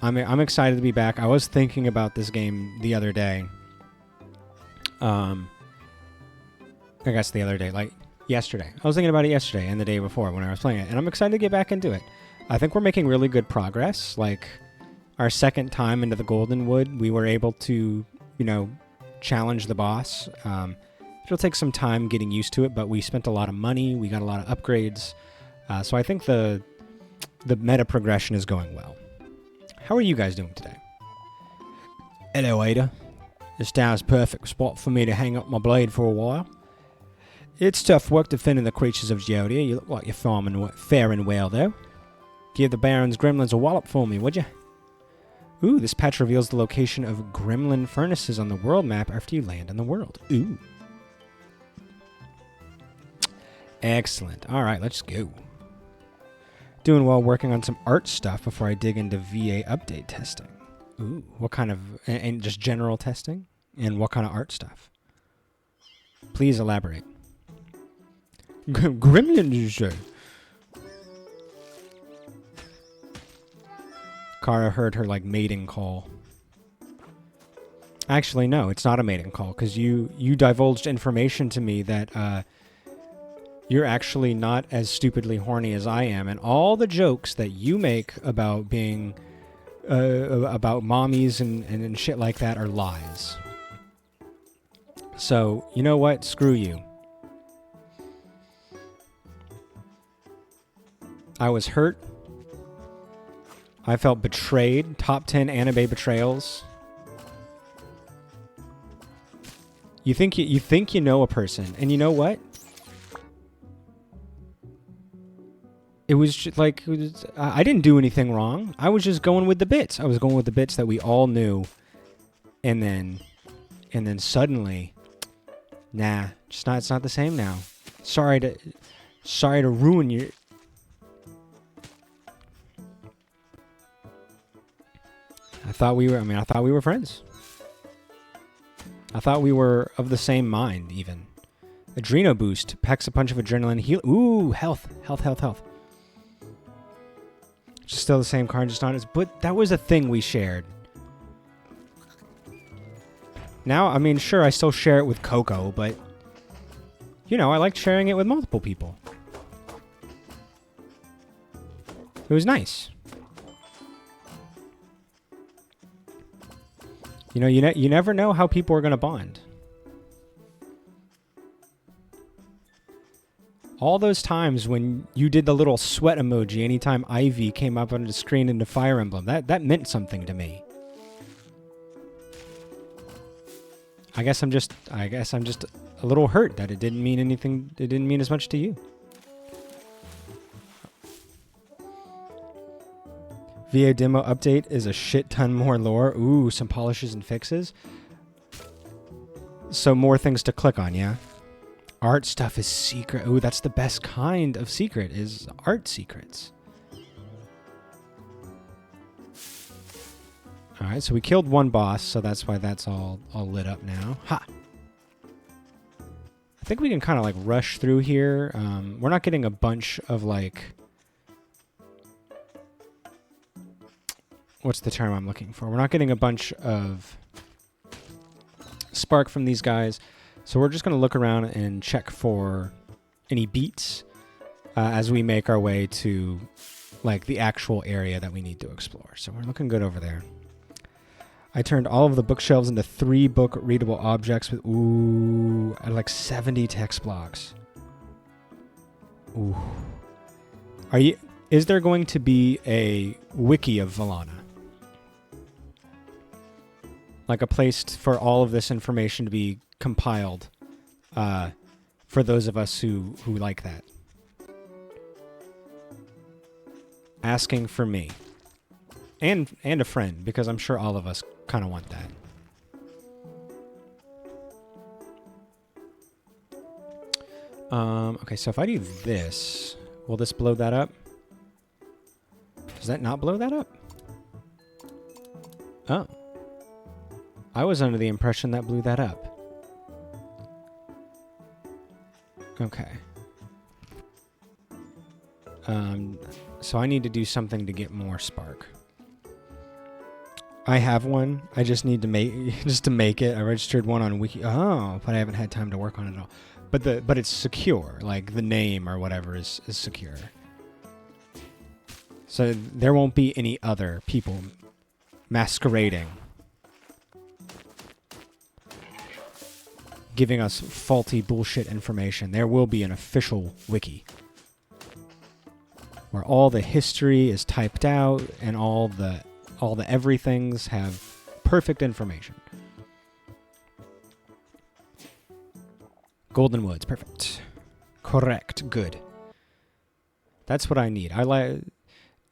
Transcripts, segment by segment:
I'm excited to be back. I was thinking about this game the other day. I guess the other day, like yesterday. I was thinking about it yesterday and the day before when I was playing it, and I'm excited to get back into it. I think we're making really good progress. Like, our second time into the Golden Wood, we were able to, challenge the boss. It'll take some time getting used to it, but we spent a lot of money. We got a lot of upgrades. So I think the meta progression is going well. How are you guys doing today? Hello, Ada. This down's perfect spot for me to hang up my blade for a while. It's tough work defending the creatures of Geodia. You look like you're faring well, though. Give the Baron's gremlins a wallop for me, would you? Ooh, this patch reveals the location of gremlin furnaces on the world map after you land in the world. Ooh. Excellent. All right, let's go. Doing well working on some art stuff before I dig into VA update testing. Ooh, what kind of... and just general testing? And what kind of art stuff? Please elaborate. Gremlin, you say? Kara heard her, mating call. Actually, no, it's not a mating call, because you divulged information to me that you're actually not as stupidly horny as I am, and all the jokes that you make about being... about mommies and shit like that are lies. So, you know what? Screw you. I was hurt. I felt betrayed. Top 10 anime betrayals. You think you know a person, and you know what? It was just I didn't do anything wrong. I was just going with the bits. I was going with the bits that we all knew, and then suddenly, nah, it's not the same now. Sorry to ruin your. I thought we were friends. I thought we were of the same mind, even. Adreno boost. Packs a punch of adrenaline. Heal. Ooh, health. Still the same card, just not as... But that was a thing we shared. Now, sure, I still share it with Coco, but... I liked sharing it with multiple people. It was nice. You never know how people are going to bond. All those times when you did the little sweat emoji anytime Ivy came up on the screen in the Fire Emblem, that meant something to me. I guess I'm just a little hurt that it didn't mean anything. It didn't mean as much to you. VA demo update is a shit ton more lore. Ooh, some polishes and fixes. So more things to click on, yeah? Art stuff is secret. Ooh, that's the best kind of secret, is art secrets. Alright, so we killed one boss, so that's why that's all lit up now. Ha! I think we can kind of rush through here. We're not getting a bunch of what's the term I'm looking for? We're not getting a bunch of spark from these guys, so we're just going to look around and check for any beats as we make our way to the actual area that we need to explore. So we're looking good over there. I turned all of the bookshelves into 3 book readable objects with at 70 text blocks. Ooh. Is there going to be a wiki of Valana? A place for all of this information to be compiled for those of us who like that. Asking for me. And a friend, because I'm sure all of us kind of want that. Okay, so if I do this, will this blow that up? Does that not blow that up? Oh. I was under the impression that blew that up. Okay. So I need to do something to get more spark. I have one. I just need to make it. I registered one on Wiki. Oh, but I haven't had time to work on it at all. But it's secure. Like the name or whatever is secure. So there won't be any other people masquerading, giving us faulty bullshit information. There will be an official wiki where all the history is typed out and all the everythings have perfect information. Golden Woods, perfect. Correct, good. That's what I need.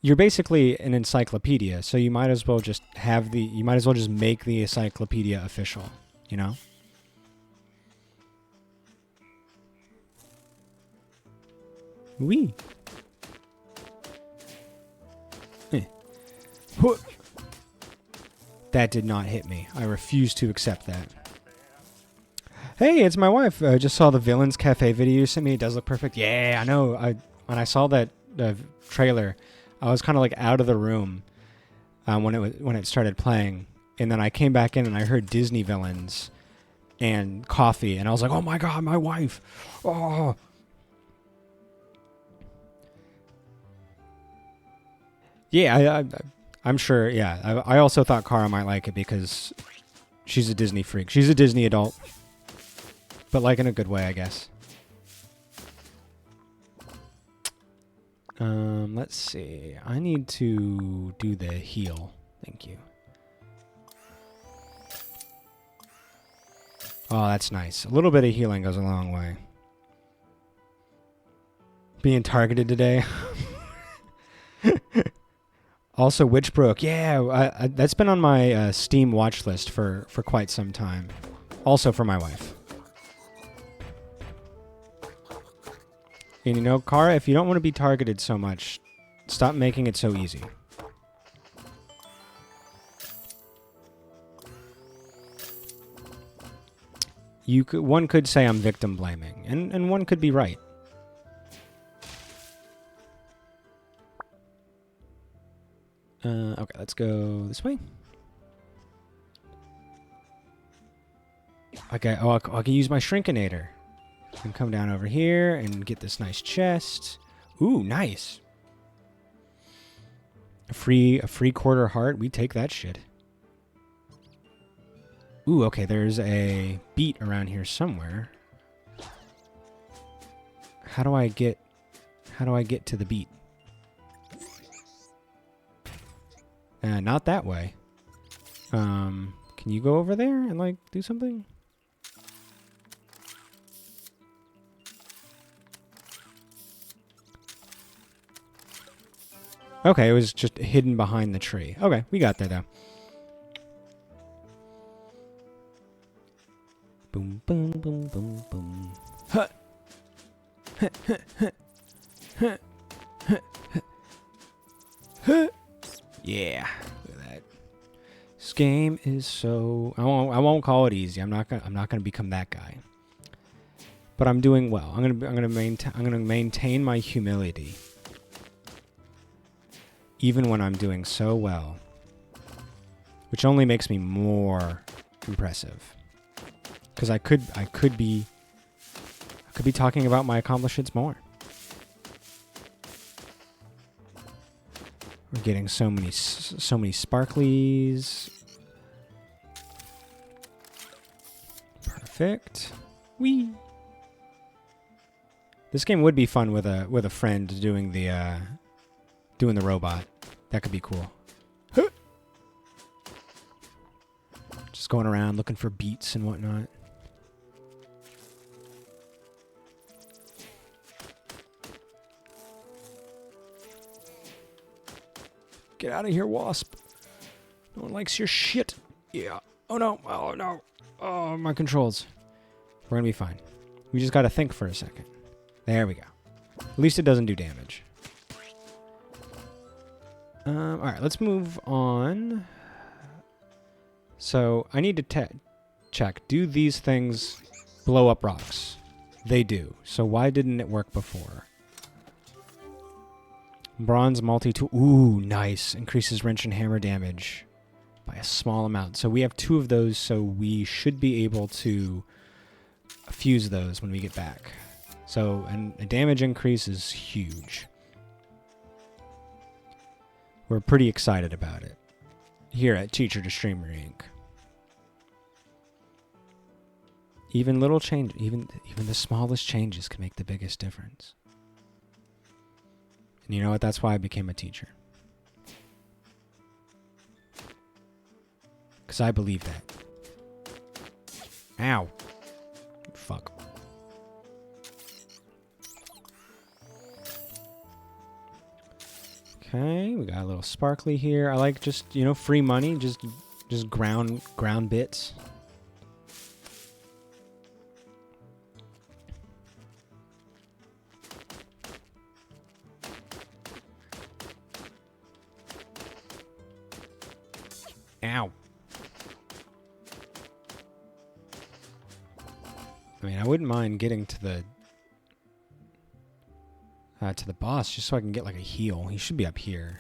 You're basically an encyclopedia, so you might as well just make the encyclopedia official, you know? Wee. That did not hit me. I refuse to accept that. Hey, it's my wife. I just saw the Villains Cafe video you sent me. It does look perfect. Yeah, I know. When I saw that trailer, I was kind of like out of the room when it started playing, and then I came back in and I heard Disney Villains and coffee, and I was like, oh my god, my wife. Oh. Yeah, I'm sure, yeah. I also thought Kara might like it because she's a Disney freak. She's a Disney adult. But like in a good way, I guess. Let's see. I need to do the heal. Thank you. Oh, that's nice. A little bit of healing goes a long way. Being targeted today. Also, Witchbrook. Yeah, that's been on my Steam watch list for quite some time. Also for my wife. And you know, Kara, if you don't want to be targeted so much, stop making it so easy. One could say I'm victim blaming, and one could be right. Okay, let's go this way. Okay, I can use my Shrinkinator. I can come down over here and get this nice chest. Ooh, nice. A free quarter heart. We take that shit. Ooh, okay, there's a beat around here somewhere. How do I get to the beat? Not that way. Can you go over there and like do something? Okay, it was just hidden behind the tree. Okay, we got there though. Boom, boom, boom, boom, boom. Huh. Huh, huh, huh. Huh. Huh, huh. Huh. Yeah, look at that. This game is so. I won't call it easy. I'm not gonna become that guy. But I'm doing well. I'm gonna maintain my humility. Even when I'm doing so well. Which only makes me more impressive. Because I could be talking about my accomplishments more. We're getting so many sparklies. Perfect. Whee! This game would be fun with a friend doing the robot. That could be cool. Just going around looking for beats and whatnot. Get out of here, Wasp. No one likes your shit. Yeah. Oh no. Oh no. Oh, my controls. We're gonna be fine. We just gotta think for a second. There we go. At least it doesn't do damage. Alright, let's move on. So, I need to check. Do these things blow up rocks? They do. So why didn't it work before? Bronze multi-tool. Ooh, nice. Increases wrench and hammer damage by a small amount. So we have 2 of those, so we should be able to fuse those when we get back. So, and a damage increase is huge. We're pretty excited about it here at Teacher to Streamer Inc. Even little change, even the smallest changes can make the biggest difference. And you know what? That's why I became a teacher. Because I believe that. Ow. Fuck. Okay, we got a little sparkly here. I like just, you know, free money, just ground bits. Ow. I mean, I wouldn't mind getting to the boss just so I can get like a heal. He should be up here.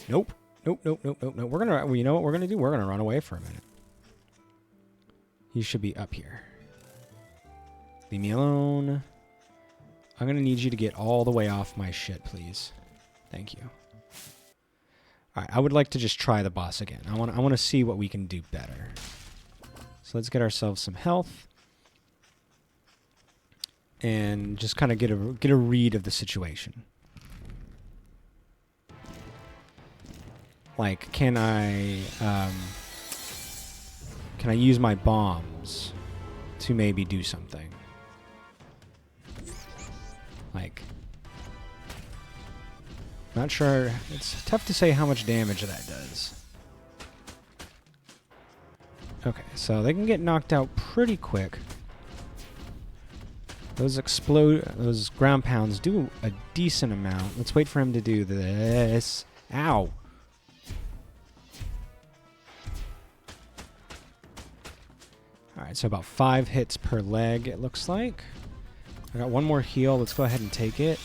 Nope. Nope. We're gonna, well, you know what we're gonna do? We're gonna run away for a minute. He should be up here. Leave me alone. I'm gonna need you to get all the way off my shit, please. Thank you. All right, I would like to just try the boss again. I want to see what we can do better. So let's get ourselves some health. And just kind of get a read of the situation. Like, can I use my bombs to maybe do something? Like, not sure. It's tough to say how much damage that does. Okay, so they can get knocked out pretty quick. Those ground pounds do a decent amount. Let's wait for him to do this. Ow. Alright, so about 5 hits per leg, it looks like. I got one more heal. Let's go ahead and take it.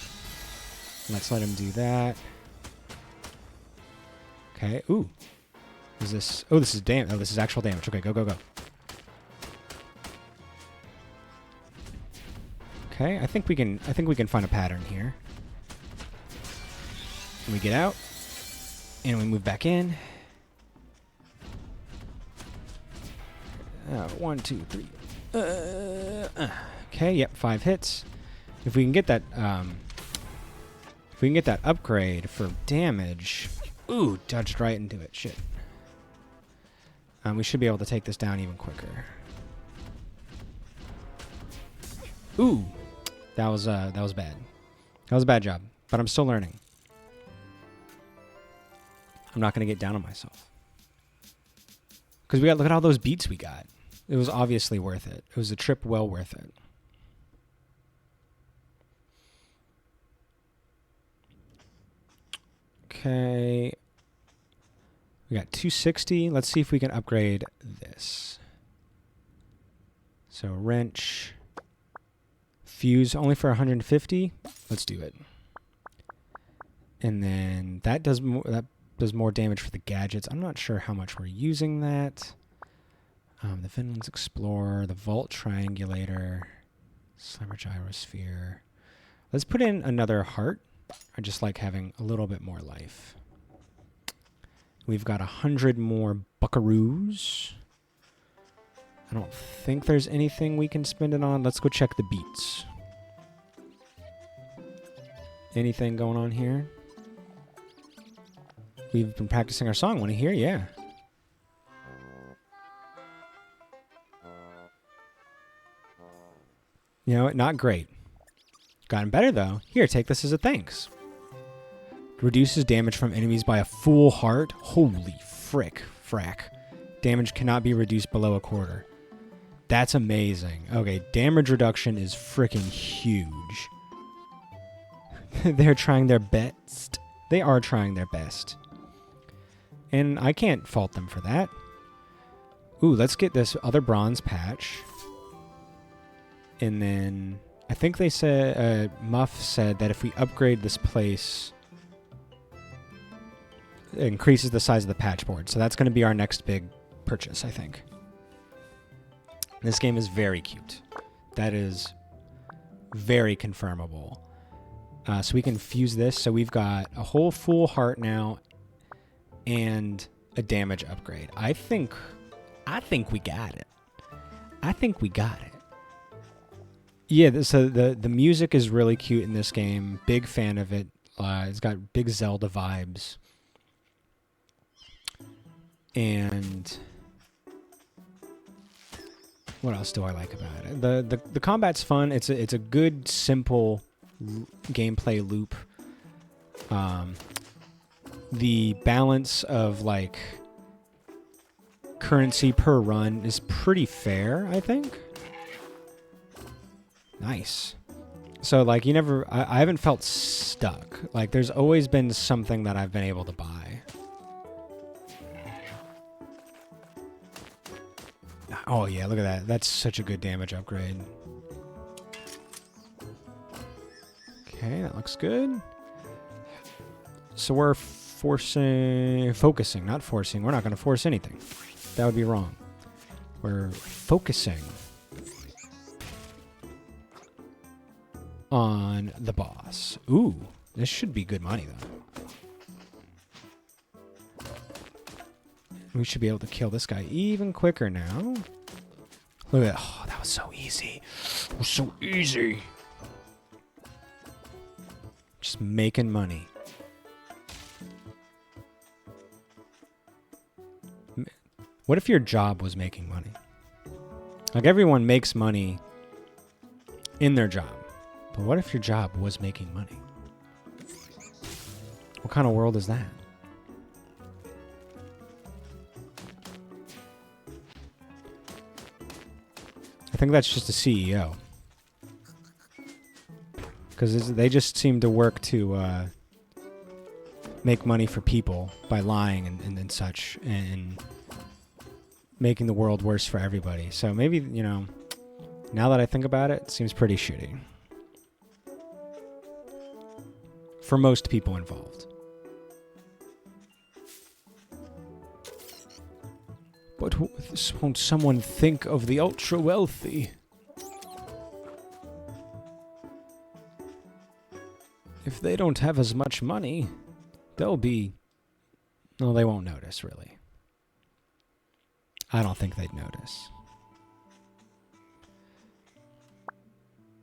Let's let him do that. Okay, ooh. Is this... Oh, this is damage. Oh, this is actual damage. Okay, go. Okay, I think we can find a pattern here. We get out, and we move back in. 1, 2, 3. Okay, yep, 5 hits. If we can get that, upgrade for damage, ooh, dodged right into it. Shit. We should be able to take this down even quicker. Ooh. That was bad. That was a bad job, but I'm still learning. I'm not going to get down on myself. Because look at all those beats we got. It was obviously worth it. It was a trip well worth it. Okay. We got 260. Let's see if we can upgrade this. So wrench. Fuse only for 150. Let's do it. And then that does more damage for the gadgets. I'm not sure how much we're using that. The Finland's Explorer, the Vault Triangulator, Slimer Gyrosphere. Let's put in another heart. I just like having a little bit more life. We've got 100 more buckaroos. I don't think there's anything we can spend it on. Let's go check the beats. Anything going on here? We've been practicing our song. Want to hear? Yeah. You know, not great. Gotten better, though. Here, take this as a thanks. Reduces damage from enemies by a full heart. Holy frack. Damage cannot be reduced below a quarter. That's amazing. Okay, damage reduction is freaking huge. They're trying their best. They are trying their best. And I can't fault them for that. Ooh, let's get this other bronze patch. And then I think they said, Muff said that if we upgrade this place, increases the size of the patch board. So that's going to be our next big purchase, I think. This game is very cute. That is very confirmable. So we can fuse this. So we've got a whole full heart now and a damage upgrade. I think we got it. I think we got it. Yeah, so the music is really cute in this game. Big fan of it. It's got big Zelda vibes. And what else do I like about it? The combat's fun. It's a good, simple gameplay loop. The balance of like currency per run is pretty fair, I think. Nice. So like I haven't felt stuck. Like there's always been something that I've been able to buy. Oh yeah, look at that. That's such a good damage upgrade. Okay, that looks good. So we're focusing, not forcing. We're not going to force anything. That would be wrong. We're focusing on the boss. Ooh, this should be good money, though. We should be able to kill this guy even quicker now. Look at that. Oh, that was so easy. It was so easy. Just making money. What if your job was making money? Like, everyone makes money in their job. But what if your job was making money? What kind of world is that? I think that's just a CEO. Because they just seem to work to make money for people by lying and such, and making the world worse for everybody. So maybe, now that I think about it, it seems pretty shitty. For most people involved. But won't someone think of the ultra-wealthy? If they don't have as much money, they'll be... No, they won't notice, really. I don't think they'd notice.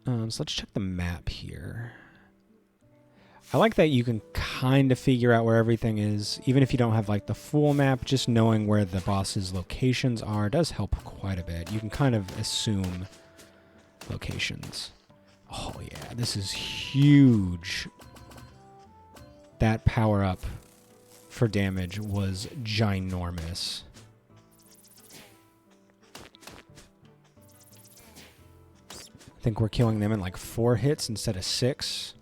So let's check the map here. I like that you can kind of figure out where everything is, even if you don't have like the full map. Just knowing where the boss's locations are does help quite a bit. You can kind of assume locations. Oh yeah, this is huge. That power up for damage was ginormous. I think we're killing them in like 4 hits instead of 6.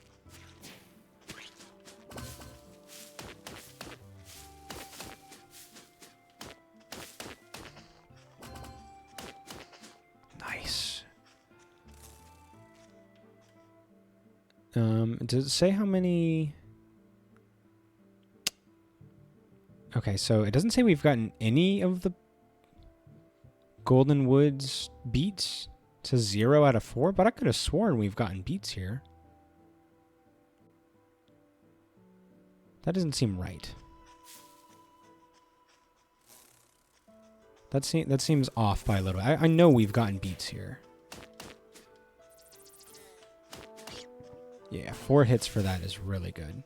Nice. Does it say how many? Okay, so it doesn't say we've gotten any of the Golden Woods beats. It says 0 out of 4, but I could have sworn we've gotten beats here. That doesn't seem right. That seems off by a little. I know we've gotten beats here. Yeah, 4 hits for that is really good.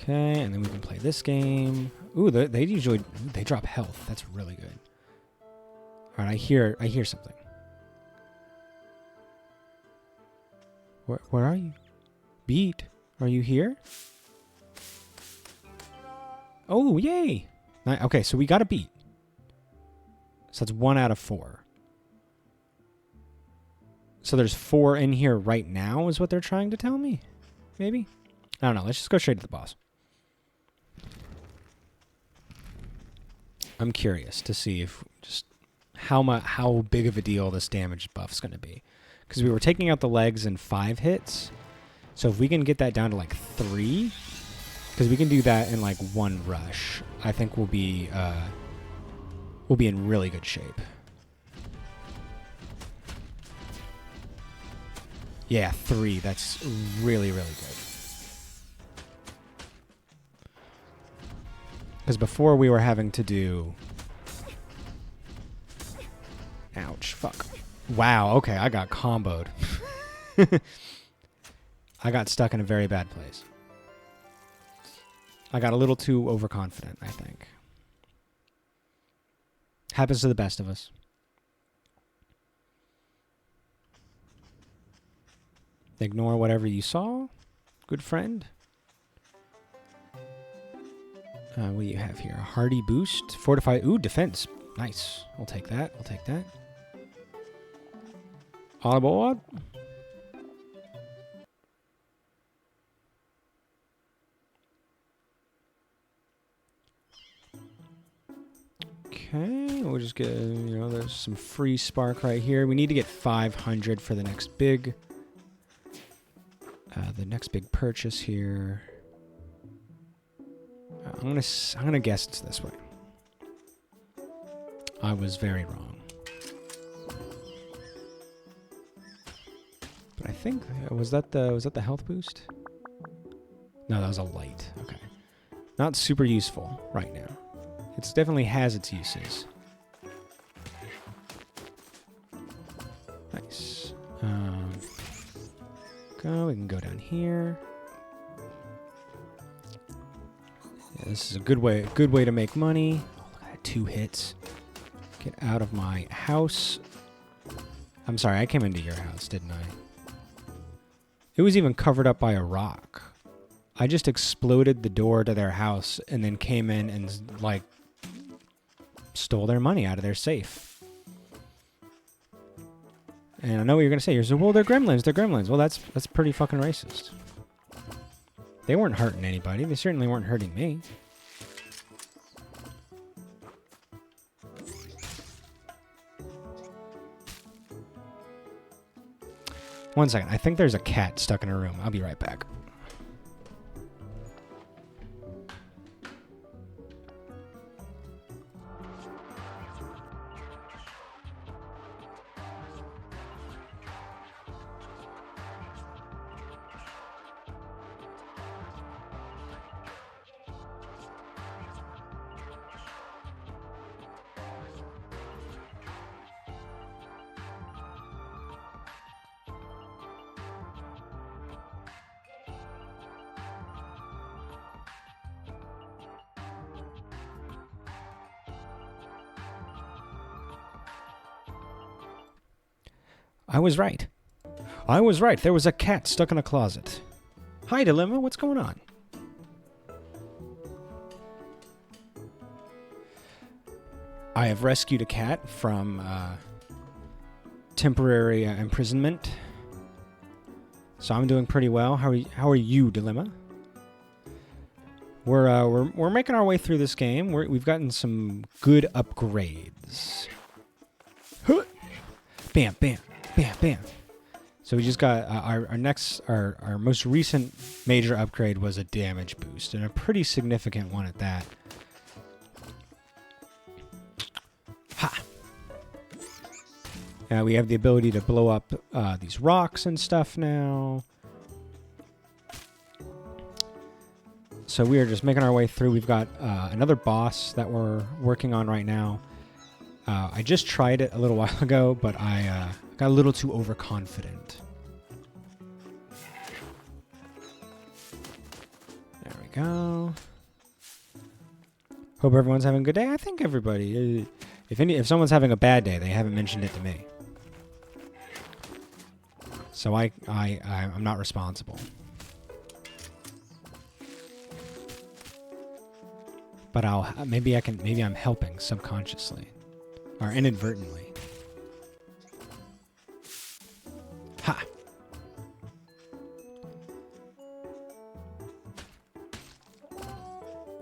Okay, and then we can play this game. Ooh, they usually drop health. That's really good. All right, I hear something. Where are you? Beat, are you here? Oh, yay! Okay, so we got a beat. So that's 1 out of 4. So there's 4 in here right now, is what they're trying to tell me? Maybe? I don't know. Let's just go straight to the boss. I'm curious to see if just how big of a deal this damage buff's going to be. because we were taking out the legs in 5 hits. So if we can get that down to like 3, because we can do that in like 1 rush, I think we'll be in really good shape. Yeah, 3. That's really, really good. Because before we were having to do... Ouch, fuck. Wow, okay, I got comboed. I got stuck in a very bad place. I got a little too overconfident, I think. Happens to the best of us. Ignore whatever you saw, good friend. What do you have here? Hardy boost, fortify. Ooh, defense. Nice. We'll take that. We'll take that. All aboard. Okay, we'll just get, you know, there's some free spark right here. We need to get 500 for the next big purchase here. I'm gonna guess it's this way. I was very wrong. But I think was that the health boost? No, that was a light. Okay. Not super useful right now. It definitely has its uses. Nice. We can go down here. Yeah, this is a good way to make money. Oh, look at that, 2 hits. Get out of my house. I'm sorry, I came into your house, didn't I? It was even covered up by a rock. I just exploded the door to their house and then came in and, like, stole their money out of their safe. And I know what you're going to say. You're saying, well, they're gremlins. They're gremlins. Well, that's pretty fucking racist. They weren't hurting anybody. They certainly weren't hurting me. One second. I think there's a cat stuck in a room. I'll be right back. I was right. I was right. There was a cat stuck in a closet. Hi, Dilemma. What's going on? I have rescued a cat from temporary imprisonment. So I'm doing pretty well. How are you, Dilemma? We're making our way through this game. We've gotten some good upgrades. Huh. Bam, bam. Bam, bam. So we just got our most recent major upgrade was a damage boost, and a pretty significant one at that. Ha! We have the ability to blow up these rocks and stuff now. So we are just making our way through. We've got another boss that we're working on right now. I just tried it a little while ago, but I got a little too overconfident. There we go. Hope everyone's having a good day. I think everybody. If someone's having a bad day, they haven't mentioned it to me. So I'm not responsible. But maybe I'm helping subconsciously or inadvertently. Ha!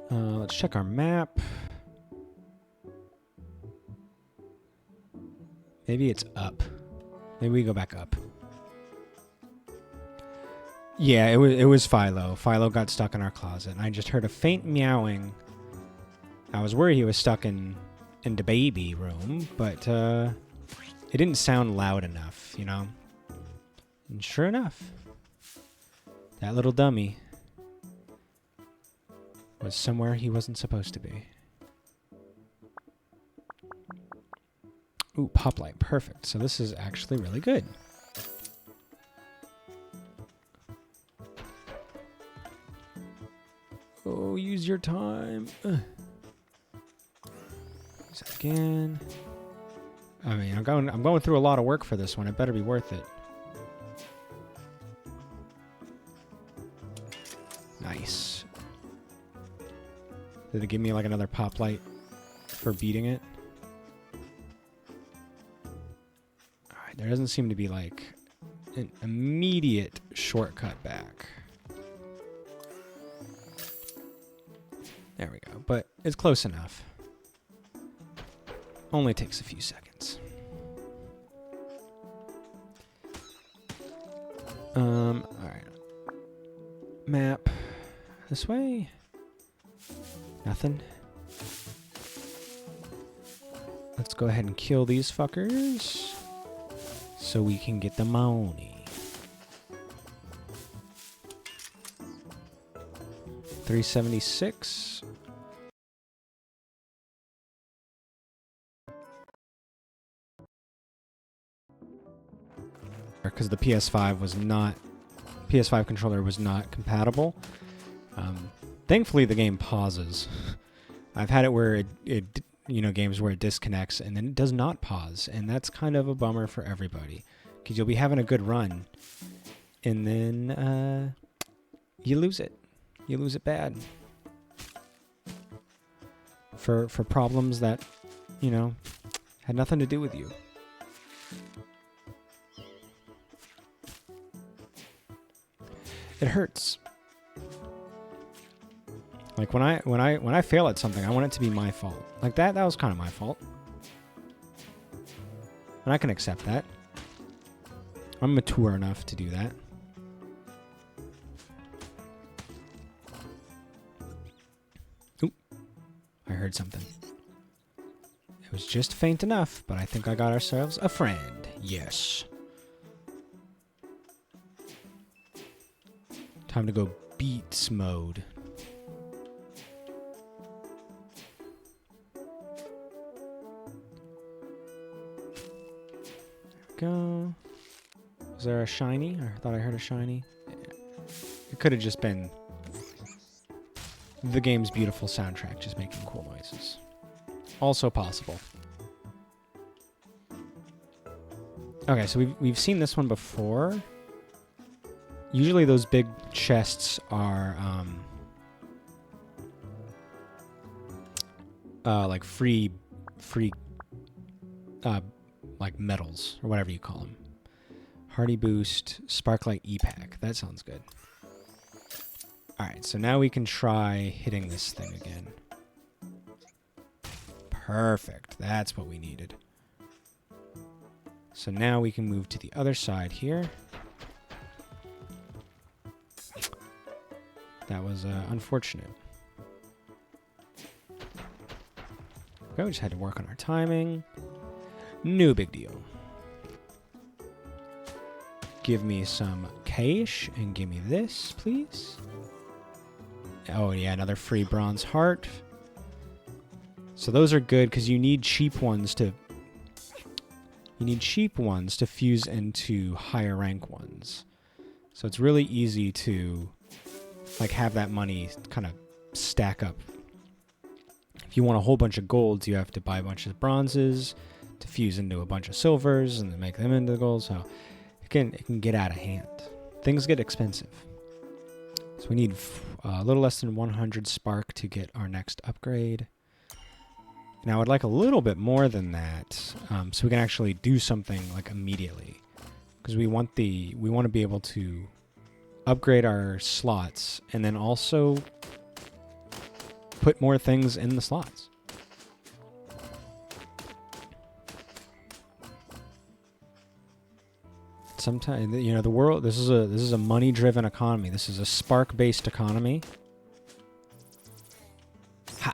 Let's check our map. Maybe it's up. Maybe we go back up. Yeah, it was Philo. Philo got stuck in our closet, and I just heard a faint meowing. I was worried he was stuck in the baby room, but it didn't sound loud enough, you know? And sure enough, that little dummy was somewhere he wasn't supposed to be. Ooh, Poplight, perfect. So this is actually really good. Oh, use your time. Use that again. I mean, I'm going through a lot of work for this one. It better be worth it. Nice. Did it give me like another Poplight for beating it? Alright, there doesn't seem to be like an immediate shortcut back. There we go, but it's close enough. Only takes a few seconds. Alright. Map. This way? Nothing. Let's go ahead and kill these fuckers so we can get the money. 376. Because the PS5 controller was not compatible. Thankfully, the game pauses. I've had it where games where it disconnects and then it does not pause, and that's kind of a bummer for everybody, because you'll be having a good run, and then you lose it. You lose it bad for problems that had nothing to do with you. It hurts. Like when I fail at something, I want it to be my fault. Like that was kind of my fault. And I can accept that. I'm mature enough to do that. Oop. I heard something. It was just faint enough, but I think I got ourselves a friend. Yes. Time to go beats mode. Go. Is there a shiny? I thought I heard a shiny. It could have just been the game's beautiful soundtrack just making cool noises. Also possible. Okay, so we've seen this one before. Usually those big chests are like free like medals or whatever you call them. Hardy Boost, Sparklite E-Pack. That sounds good. Alright, so now we can try hitting this thing again. Perfect. That's what we needed. So now we can move to the other side here. That was unfortunate. Okay, we just had to work on our timing. No big deal. Give me some cash and give me this, please. Oh yeah, another free bronze heart. So those are good because you need cheap ones to fuse into higher rank ones. So it's really easy to like have that money kind of stack up. If you want a whole bunch of golds, you have to buy a bunch of bronzes to fuse into a bunch of silvers and then make them into the gold. So it can get out of hand. Things get expensive. So we need a little less than 100 spark to get our next upgrade. Now I would like a little bit more than that, so we can actually do something like immediately, because we want to be able to upgrade our slots and then also put more things in the slots. sometimes, you know, the world, this is a money-driven economy. This is a spark-based economy. Ha!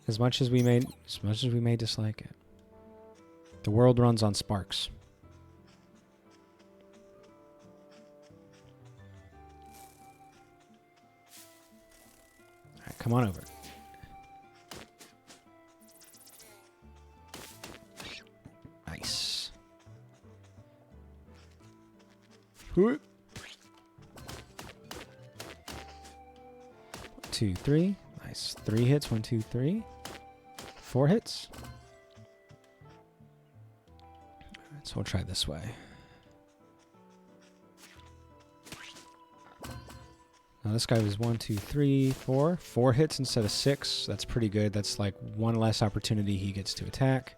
As much as we may dislike it. The world runs on sparks. All right, come on over. Nice. Whoop. 2, 3. Nice. 3 hits. 1, 2, 3. 4 hits. Alright, so we'll try this way. Now this guy was 1, 2, 3, 4. 4 hits instead of 6. That's pretty good. That's like one less opportunity he gets to attack.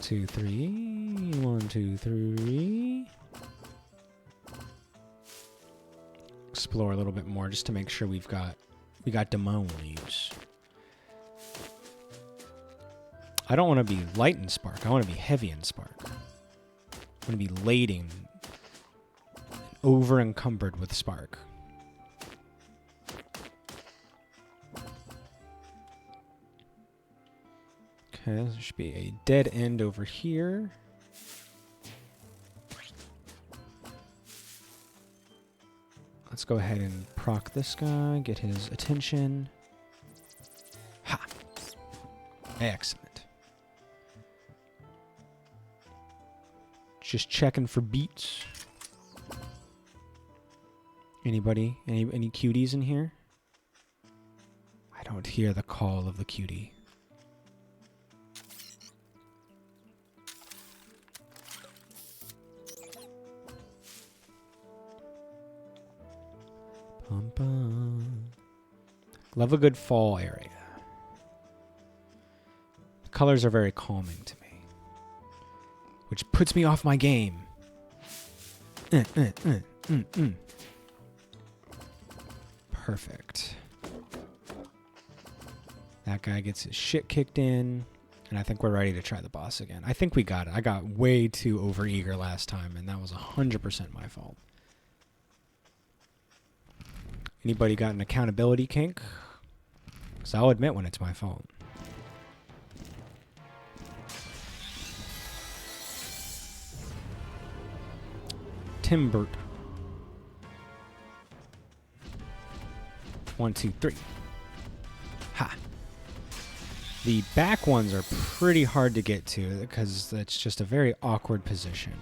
2, 3. 1, 2, 3. Explore a little bit more just to make sure we got Demone leaves. I don't want to be light in Spark. I want to be heavy in Spark. I want to be lading, over encumbered with Spark. Okay, there should be a dead end over here. Let's go ahead and proc this guy, get his attention. Ha! Excellent. Just checking for beats. Anybody? Any cuties in here? I don't hear the call of the cutie. Bum, bum. Love a good fall area. The colors are very calming to me, which puts me off my game. Perfect. That guy gets his shit kicked in, and I think we're ready to try the boss again. I think we got it. I got way too overeager last time, and that was 100% my fault. Anybody got an accountability kink? Because I'll admit when it's my fault. Timbert. 1, 2, 3. Ha! The back ones are pretty hard to get to because it's just a very awkward position.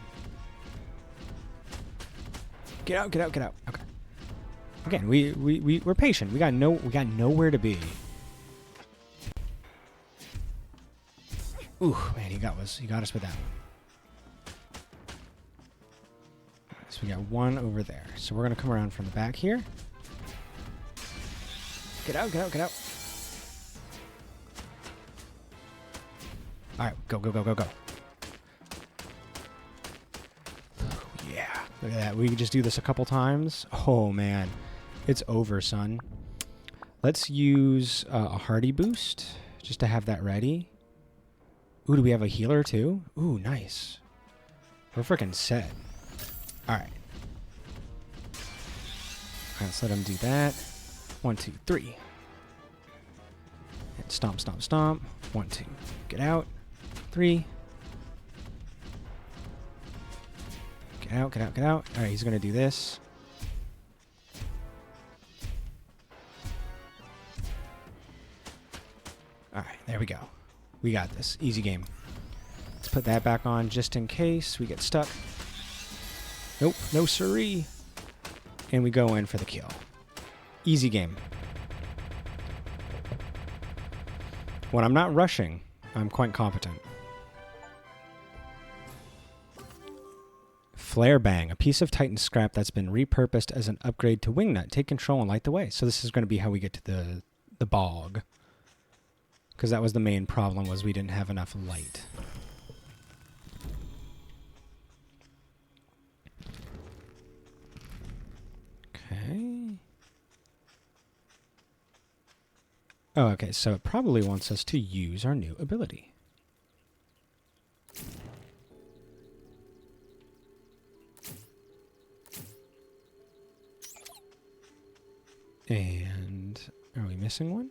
Get out, get out, get out. Okay. Again, we're patient. We got nowhere to be. Ooh, man, he got us with that one. So we got one over there. So we're gonna come around from the back here. Get out, get out, get out. All right, go, go, go, go, go. Yeah, look at that. We can just do this a couple times. Oh man. It's over, son. Let's use a hardy boost just to have that ready. Ooh, do we have a healer too? Ooh, nice. We're freaking set. All right. Let's let him do that. 1, 2, 3. And stomp, stomp, stomp. 1, 2. Get out. 3. Get out, get out, get out. All right, he's going to do this. All right, there we go. We got this. Easy game. Let's put that back on just in case we get stuck. Nope, no siree. And we go in for the kill. Easy game. When I'm not rushing, I'm quite competent. Flare Bang, a piece of Titan scrap that's been repurposed as an upgrade to Wingnut. Take control and light the way. So this is going to be how we get to the bog. Because that was the main problem, was we didn't have enough light. Okay. Oh, okay, so it probably wants us to use our new ability. And are we missing one?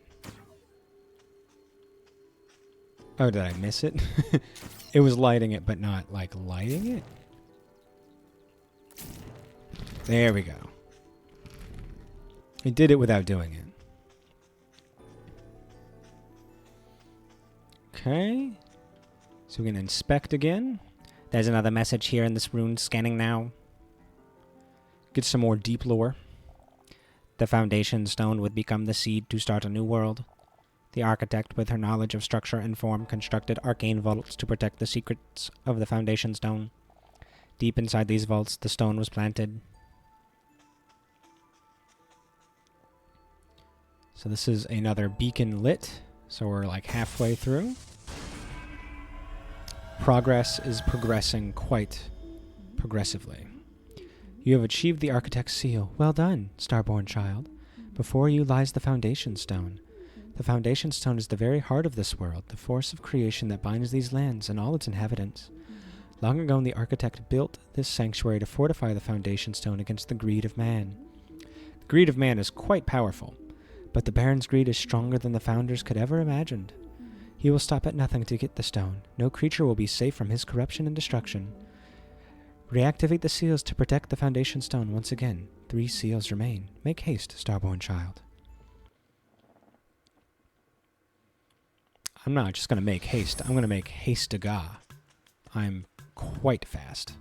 Oh, did I miss it? It was lighting it, but not, like, lighting it? There we go. It did it without doing it. Okay. So we can inspect again. There's another message here in this rune, scanning now. Get some more deep lore. The foundation stone would become the seed to start a new world. The architect, with her knowledge of structure and form, constructed arcane vaults to protect the secrets of the foundation stone. Deep inside these vaults, the stone was planted. So this is another beacon lit. So we're like halfway through. Progress is progressing quite progressively. You have achieved the architect's seal. Well done, starborn child. Before you lies the foundation stone. The foundation stone is the very heart of this world, the force of creation that binds these lands and all its inhabitants. Long ago, the architect built this sanctuary to fortify the foundation stone against the greed of man. The greed of man is quite powerful, but the Baron's greed is stronger than the founders could ever imagined. He will stop at nothing to get the stone. No creature will be safe from his corruption and destruction. Reactivate the seals to protect the foundation stone once again. 3 seals remain. Make haste, starborn child. I'm not just going to make haste. I'm going to make haste-a-ga. I'm quite fast.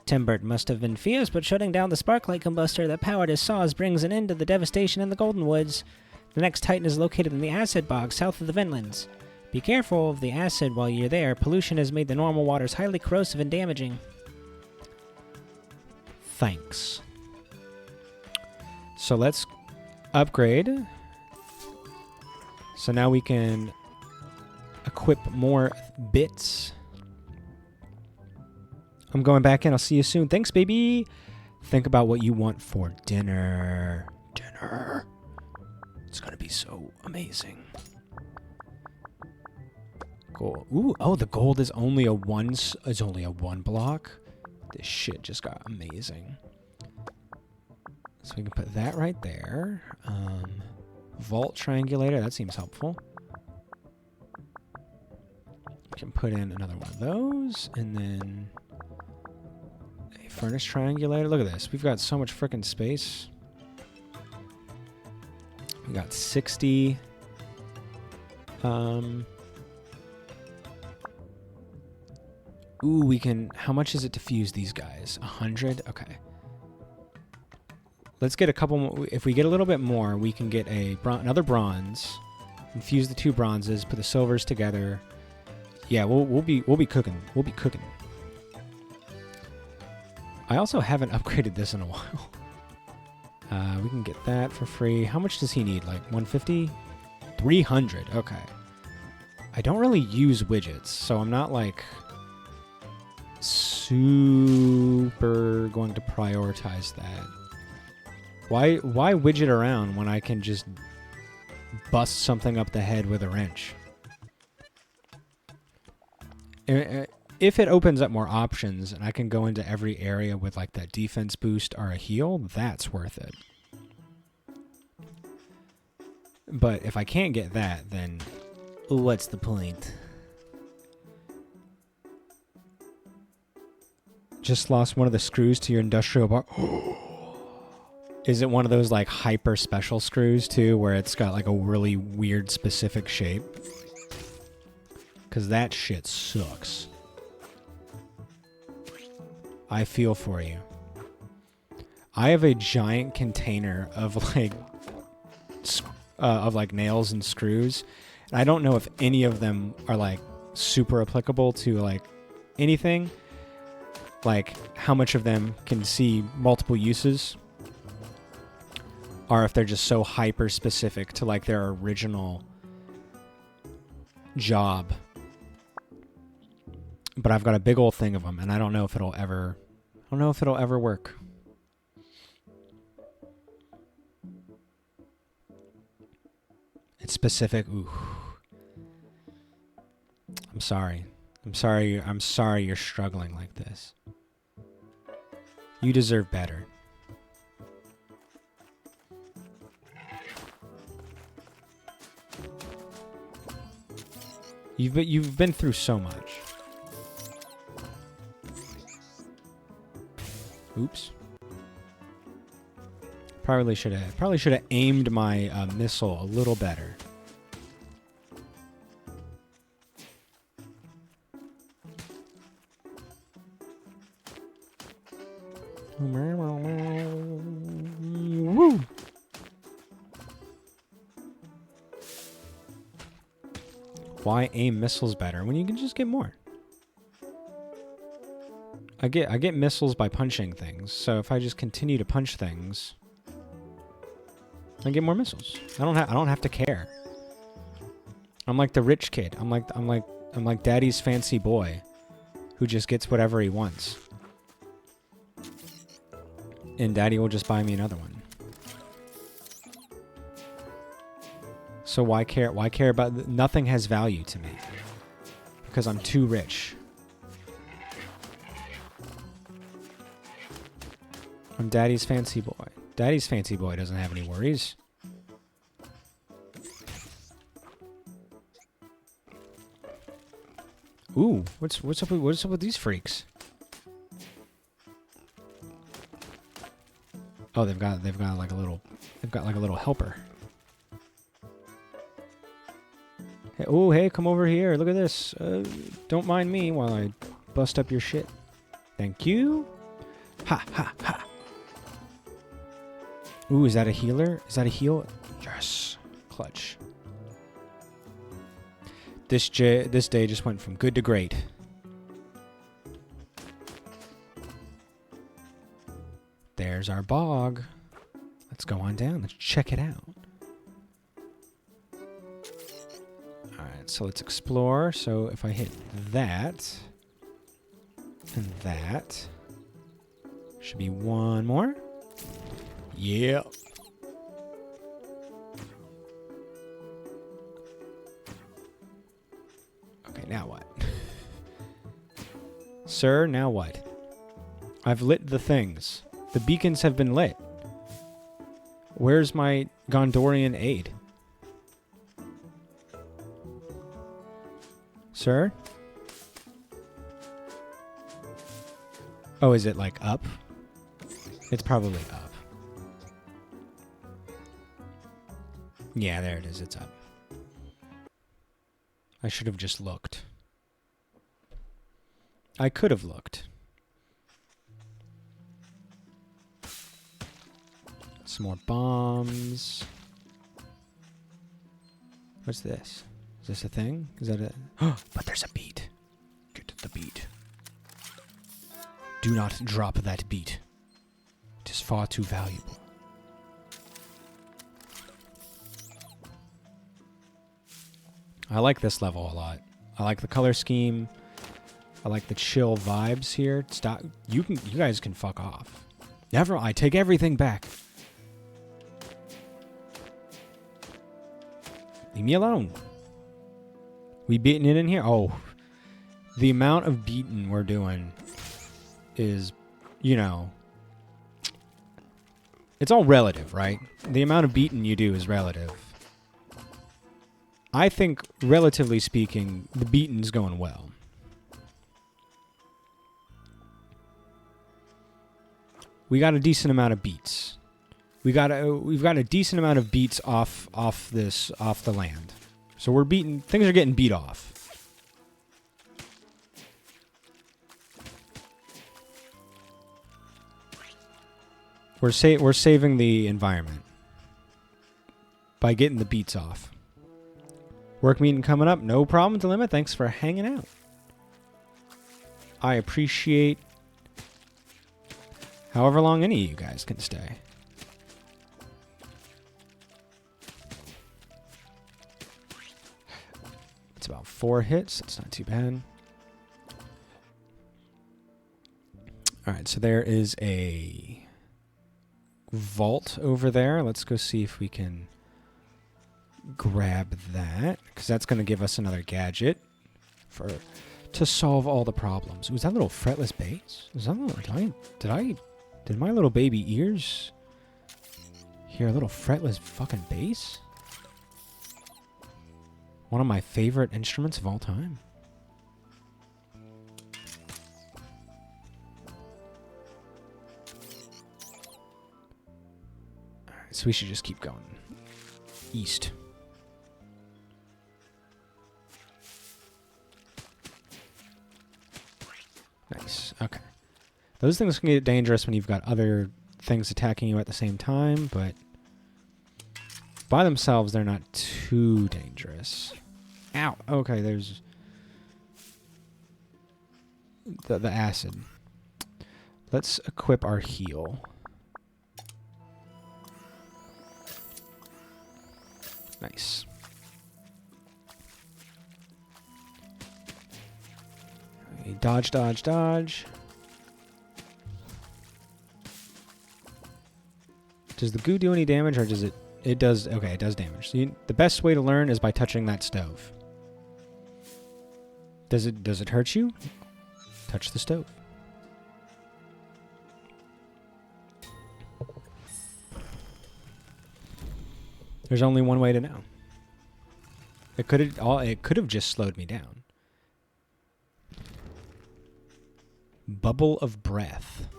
Timbert must have been fierce, but shutting down the Sparklite combustor that powered his saws brings an end to the devastation in the Golden Woods. The next Titan is located in the acid bog south of the Vinlands. Be careful of the acid while you're there. Pollution has made the normal waters highly corrosive and damaging. Thanks. So let's upgrade. So now we can equip more bits. I'm going back in. I'll see you soon. Thanks, baby. Think about what you want for dinner. Dinner. It's going to be so amazing. Gold. Ooh, oh, the gold is only a one block. This shit just got amazing. So we can put that right there. Vault triangulator, that seems helpful. We can put in another one of those, and then a furnace triangulator. Look at this. We've got so much frickin' space. We got 60. Ooh, we can... How much is it to fuse these guys? 100? Okay. Let's get a couple more. If we get a little bit more, we can get another bronze. Infuse the 2 bronzes, put the silvers together. Yeah, we'll be cooking. We'll be cooking. I also haven't upgraded this in a while. We can get that for free. How much does he need? Like 150? 300. Okay. I don't really use widgets, so I'm not like super going to prioritize that. Why widget around when I can just bust something up the head with a wrench? If it opens up more options and I can go into every area with like that defense boost or a heal, that's worth it. But if I can't get that, then what's the point? Just lost one of the screws to your industrial bar. Is it one of those like hyper special screws too, where it's got like a really weird specific shape? Because that shit sucks. I feel for you. I have a giant container of like nails and screws, and I don't know if any of them are like super applicable to like anything. Like how much of them can see multiple uses, or if they're just so hyper specific to like their original job. But I've got a big old thing of them, and I don't know if it'll ever work. It's specific. Ooh. I'm sorry. I'm sorry. I'm sorry you're struggling like this. You deserve better. You've been through so much. Oops. Probably should have aimed my missile a little better. Woo! Why aim missiles better when you can just get more? I get missiles by punching things, so if I just continue to punch things, I get more missiles. I don't have to care. I'm like the rich kid. I'm like daddy's fancy boy who just gets whatever he wants. And daddy will just buy me another one. So why care? Why care about nothing has value to me because I'm too rich. I'm daddy's fancy boy. Daddy's fancy boy doesn't have any worries. Ooh, what's up with these freaks? Oh, they've got like a little helper. Hey, oh, hey, come over here. Look at this. Don't mind me while I bust up your shit. Thank you. Ha ha ha. Ooh, is that a healer? Is that a heal? Yes. Clutch. This day just went from good to great. There's our bog. Let's go on down. Let's check it out. Alright, so let's explore. So if I hit that and that, should be one more. Yeah. Okay, now what? Sir, now what? I've lit the things. The beacons have been lit. Where's my Gondorian aid? Sir? Oh, is it like up? It's probably up. Yeah, there it is. It's up. I should have just looked. I could have looked. Some more bombs. What's this? Is this a thing? Is that a... Oh, but there's a beat. Get the beat. Do not drop that beat. It is far too valuable. I like this level a lot. I like the color scheme. I like the chill vibes here. Stop. You guys can fuck off. Never. I take everything back. Leave me alone. We beating it in here? Oh. The amount of beating we're doing is, you know, it's all relative, right? The amount of beating you do is relative. I think, relatively speaking, the beating's going well. We got a decent amount of beats. We've got a decent amount of beats off the land. So we're beating. Things are getting beat off. We're saving the environment by getting the beats off. Work meeting coming up. No problem, Dilemma. Thanks for hanging out. I appreciate however long any of you guys can stay. It's about 4 hits. That's not too bad. All right, so there is a vault over there. Let's go see if we can grab that, because that's going to give us another gadget to solve all the problems. Was that little fretless bass? Was that little, did my little baby ears hear a little fretless fucking bass? One of my favorite instruments of all time. Alright, so we should just keep going east. Nice. Okay. Those things can get dangerous when you've got other things attacking you at the same time, but by themselves, they're not too dangerous. Ow. Okay, there's the acid. Let's equip our heal. Nice. Dodge, dodge, dodge. Does the goo do any damage, or does it... It does... Okay, it does damage. So the best way to learn is by touching that stove. Does it hurt you? Touch the stove. There's only one way to know. It could have just slowed me down. Bubble of breath.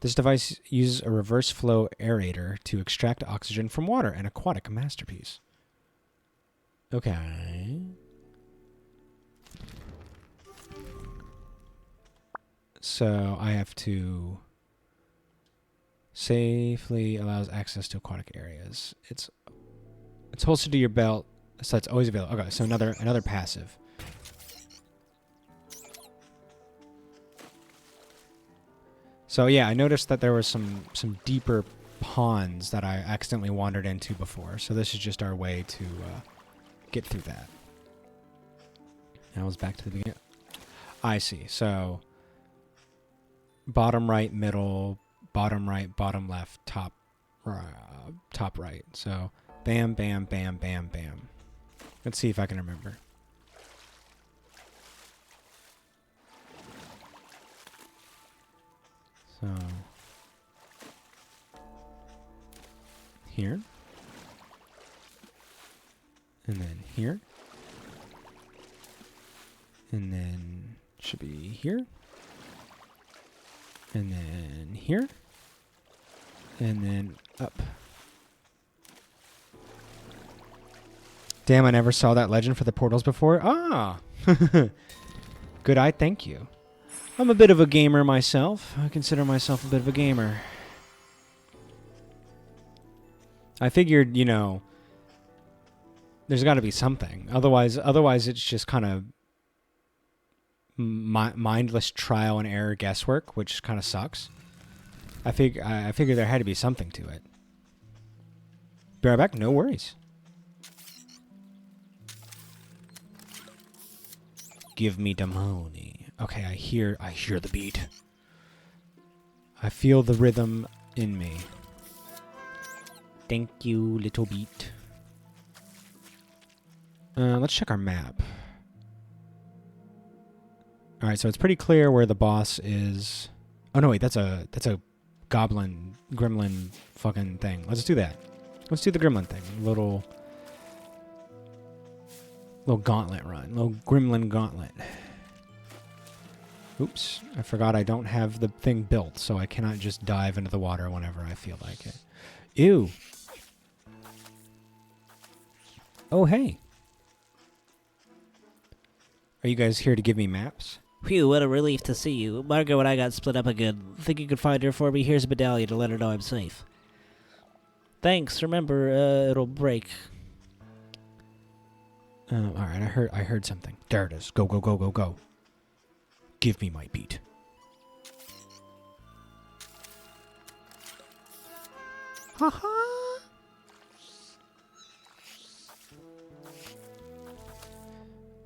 This device uses a reverse flow aerator to extract oxygen from water, an aquatic masterpiece. Okay. So I have to safely allows access to aquatic areas. It's holstered to your belt, so it's always available. Okay, so another passive. So yeah, I noticed that there were some deeper ponds that I accidentally wandered into before. So this is just our way to get through that. And I was back to the beginning. I see. So bottom right, middle, bottom right, bottom left, top right. So bam, bam, bam, bam, bam. Let's see if I can remember. So here, and then here, and then should be here, and then here, and then up. Damn, I never saw that legend for the portals before. Ah! Good eye, thank you. I'm a bit of a gamer myself. I consider myself a bit of a gamer. I figured, you know, there's got to be something. Otherwise it's just kind of mindless trial and error guesswork, which kind of sucks. I figured there had to be something to it. Be right back. No worries. Give me the money. Okay, I hear the beat. I feel the rhythm in me. Thank you, little beat. Let's check our map. All right, so it's pretty clear where the boss is. Oh no, wait, that's a gremlin fucking thing. Let's do that. Let's do the gremlin thing. Little gauntlet run. Little gremlin gauntlet. Oops, I forgot I don't have the thing built, so I cannot just dive into the water whenever I feel like it. Ew. Oh, hey. Are you guys here to give me maps? Phew, what a relief to see you. Margot and I got split up again. Think you could find her for me? Here's a medallion to let her know I'm safe. Thanks. Remember, it'll break. Alright, I heard something. There it is. Go, go, go, go, go. Give me my beat. Ha-ha!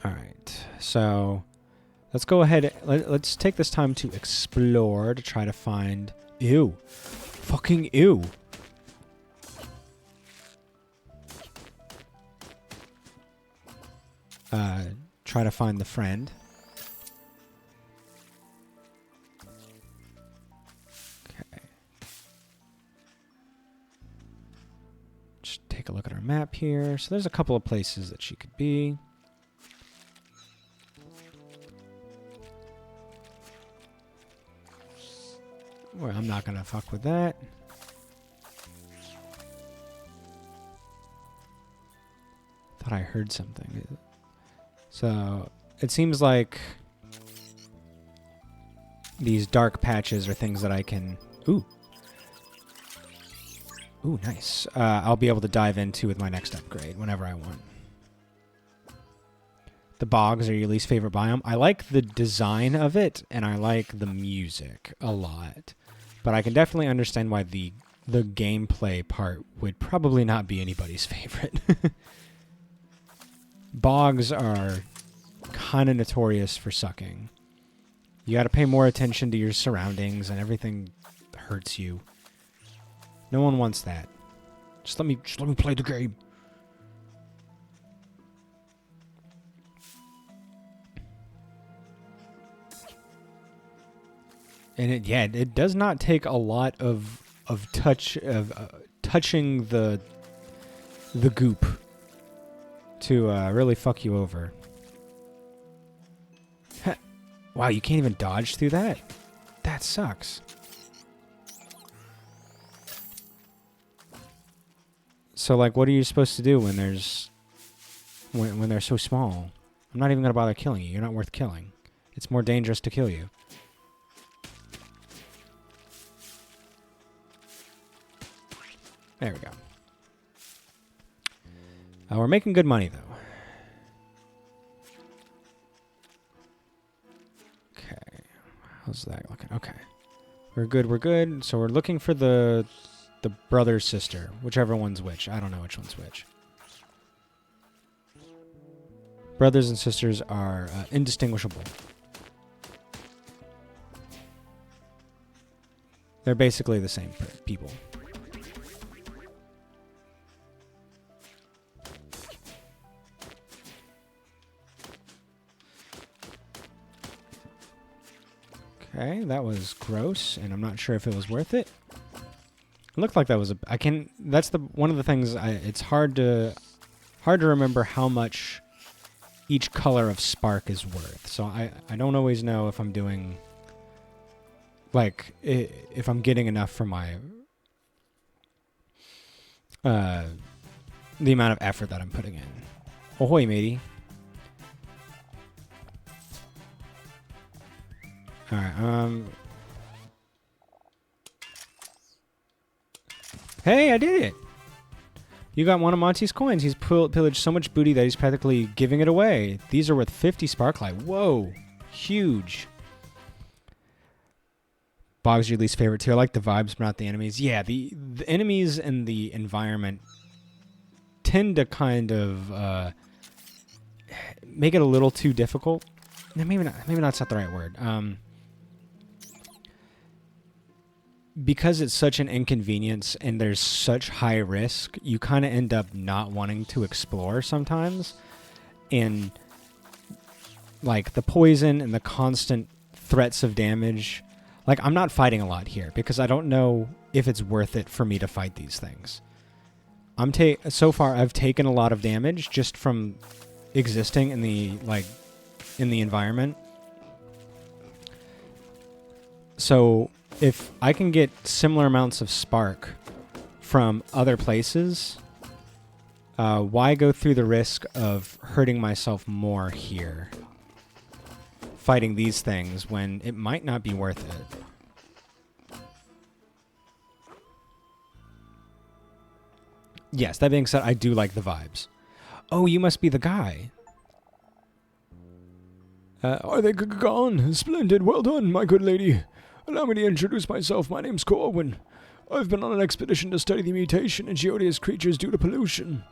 Alright, so let's go ahead. Let's take this time to explore to try to find... Ew. Fucking ew. try to find the friend. Okay. Just take a look at our map here. So there's a couple of places that she could be. Well, I'm not gonna fuck with that. Thought I heard something. So it seems like these dark patches are things that I can... Ooh. Ooh, nice. I'll be able to dive into with my next upgrade whenever I want. The bogs are your least favorite biome. I like the design of it, and I like the music a lot. But I can definitely understand why the gameplay part would probably not be anybody's favorite. Bogs are kind of notorious for sucking. You got to pay more attention to your surroundings, and everything hurts you. No one wants that. Just let me play the game. And it does not take a lot of touching the goop to really fuck you over. Wow, you can't even dodge through that? That sucks. So, like, what are you supposed to do when when they're so small? I'm not even gonna bother killing you. You're not worth killing. It's more dangerous to kill you. There we go. We're making good money, though. Okay. How's that looking? Okay. We're good, we're good. So we're looking for the brother, sister. Whichever one's which. I don't know which one's which. Brothers and sisters are indistinguishable. They're basically the same people. Okay, that was gross, and I'm not sure if it was worth it. It looked like that was that's one of the things it's hard to remember how much each color of spark is worth. So I don't always know if I'm doing, like, if I'm getting enough for my the amount of effort that I'm putting in. Ahoy, matey. Alright, Hey, I did it! You got one of Monty's coins. He's pillaged so much booty that he's practically giving it away. These are worth 50 Sparklite. Whoa! Huge. Bog's your least favorite too. I like the vibes, but not the enemies. Yeah, the enemies and the environment tend to kind of make it a little too difficult. Maybe not. Maybe that's not the right word. Because it's such an inconvenience and there's such high risk, you kind of end up not wanting to explore sometimes. And, like, the poison and the constant threats of damage. Like, I'm not fighting a lot here because I don't know if it's worth it for me to fight these things. So far, I've taken a lot of damage just from existing in the environment. So if I can get similar amounts of spark from other places, why go through the risk of hurting myself more here, fighting these things, when it might not be worth it? Yes, that being said, I do like the vibes. Oh, you must be the guy. Are they gone? Splendid. Well done, my good lady. Allow me to introduce myself. My name's Corwin. I've been on an expedition to study the mutation in geodious creatures due to pollution.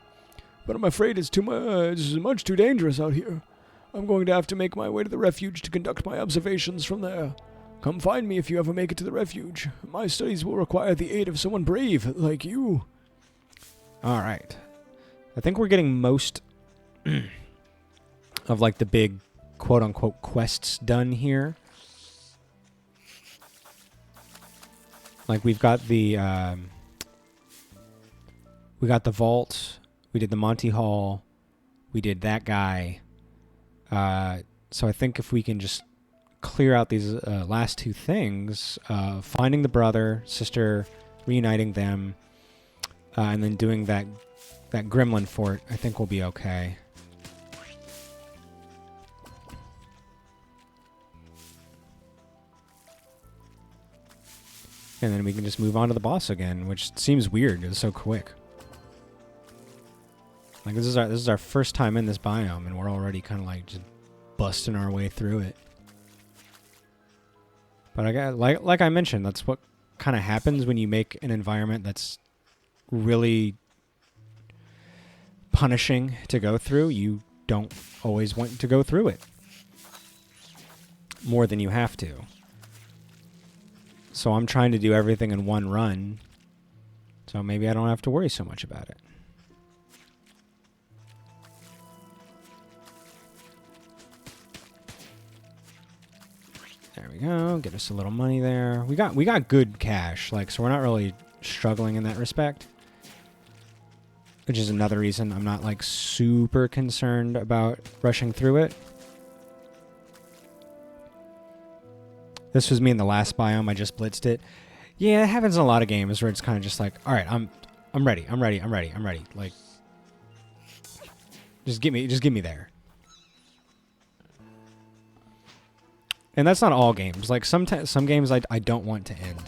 But I'm afraid it's much too dangerous out here. I'm going to have to make my way to the refuge to conduct my observations from there. Come find me if you ever make it to the refuge. My studies will require the aid of someone brave like you. All right. I think we're getting most of like the big quote unquote quests done here. Like we've got the vault, we did the Monty Hall, we did that guy. So I think if we can just clear out these last two things, finding the brother, sister, reuniting them, and then doing that gremlin fort, I think we'll be okay. And then we can just move on to the boss again, which seems weird. It's so quick. Like this is our first time in this biome, and we're already kind of like just busting our way through it. But I got like I mentioned, that's what kind of happens when you make an environment that's really punishing to go through. You don't always want to go through it more than you have to. So I'm trying to do everything in one run, so maybe I don't have to worry so much about it. There we go. Get us a little money there. We got good cash, like, so we're not really struggling in that respect. Which is another reason I'm not like super concerned about rushing through it. This was me in the last biome. I just blitzed it. Yeah, it happens in a lot of games where it's kind of just like, all right, I'm ready. Like, just get me there. And that's not all games. Like some games I don't want to end.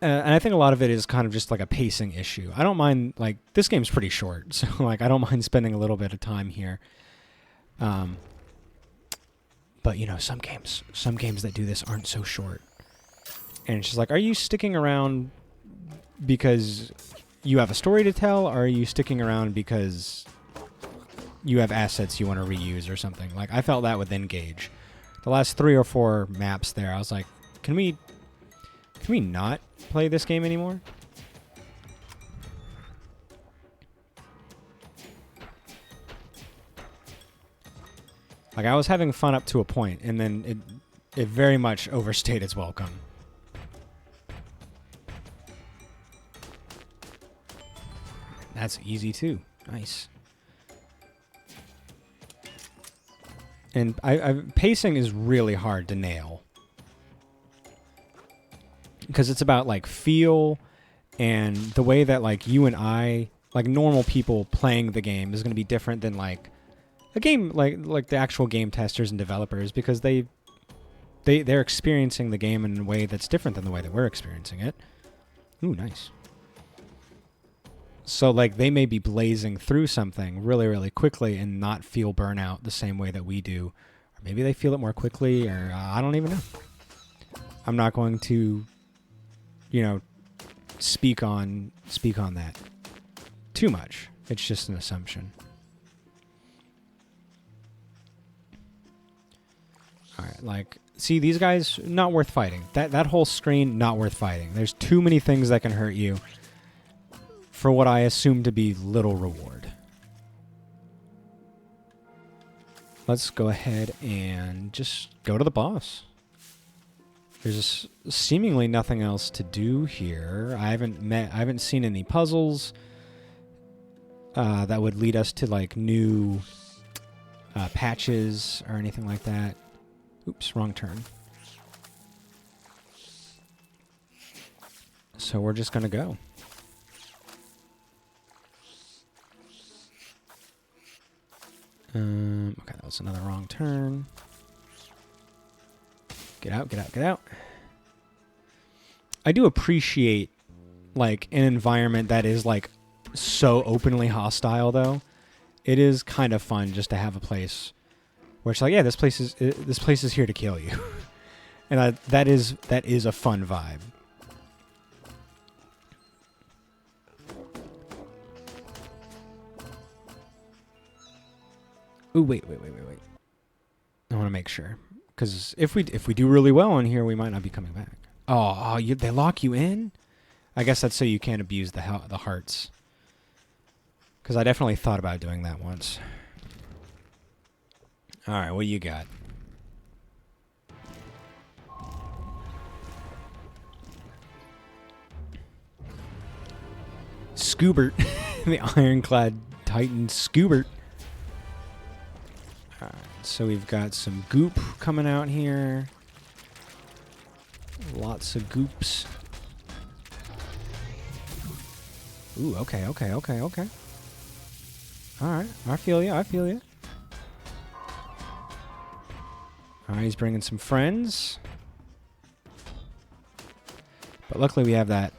And I think a lot of it is kind of just like a pacing issue. I don't mind, like, this game's pretty short, so like I don't mind spending a little bit of time here. But you know, some games that do this aren't so short. And it's just like, are you sticking around because you have a story to tell, or are you sticking around because you have assets you want to reuse or something? Like, I felt that with Engage. The last 3 or 4 maps there, I was like, can we not play this game anymore? Like, I was having fun up to a point, and then it very much overstayed its welcome. That's easy too. Nice. And pacing is really hard to nail. Because it's about like feel, and the way that like you and I, like normal people playing the game, is going to be different than like a game like the actual game testers and developers, because they're experiencing the game in a way that's different than the way that we're experiencing it. Ooh, nice. So like they may be blazing through something really, really quickly and not feel burnout the same way that we do, or maybe they feel it more quickly, or I don't even know. I'm not going to, you know, speak on that too much. It's just an assumption. All right, like, see, these guys, not worth fighting. That whole screen, not worth fighting. There's too many things that can hurt you for what I assume to be little reward. Let's go ahead and just go to the boss. There's seemingly nothing else to do here. I haven't seen any puzzles that would lead us to like new patches or anything like that. Oops, wrong turn. So we're just gonna go. Okay, that was another wrong turn. Get out, get out, get out. I do appreciate, like, an environment that is, like, so openly hostile, though. It is kind of fun just to have a place where it's like, yeah, this place is here to kill you. And that is a fun vibe. Ooh, wait. I want to make sure. Because if we do really well in here, we might not be coming back. Oh, they lock you in? I guess that's so you can't abuse the hearts. Because I definitely thought about doing that once. Alright, what do you got? Scoobert. The ironclad titan Scoobert. Alright, so we've got some goop coming out here. Lots of goops. Ooh, okay. Alright, I feel you. Alright, he's bringing some friends. But luckily we have that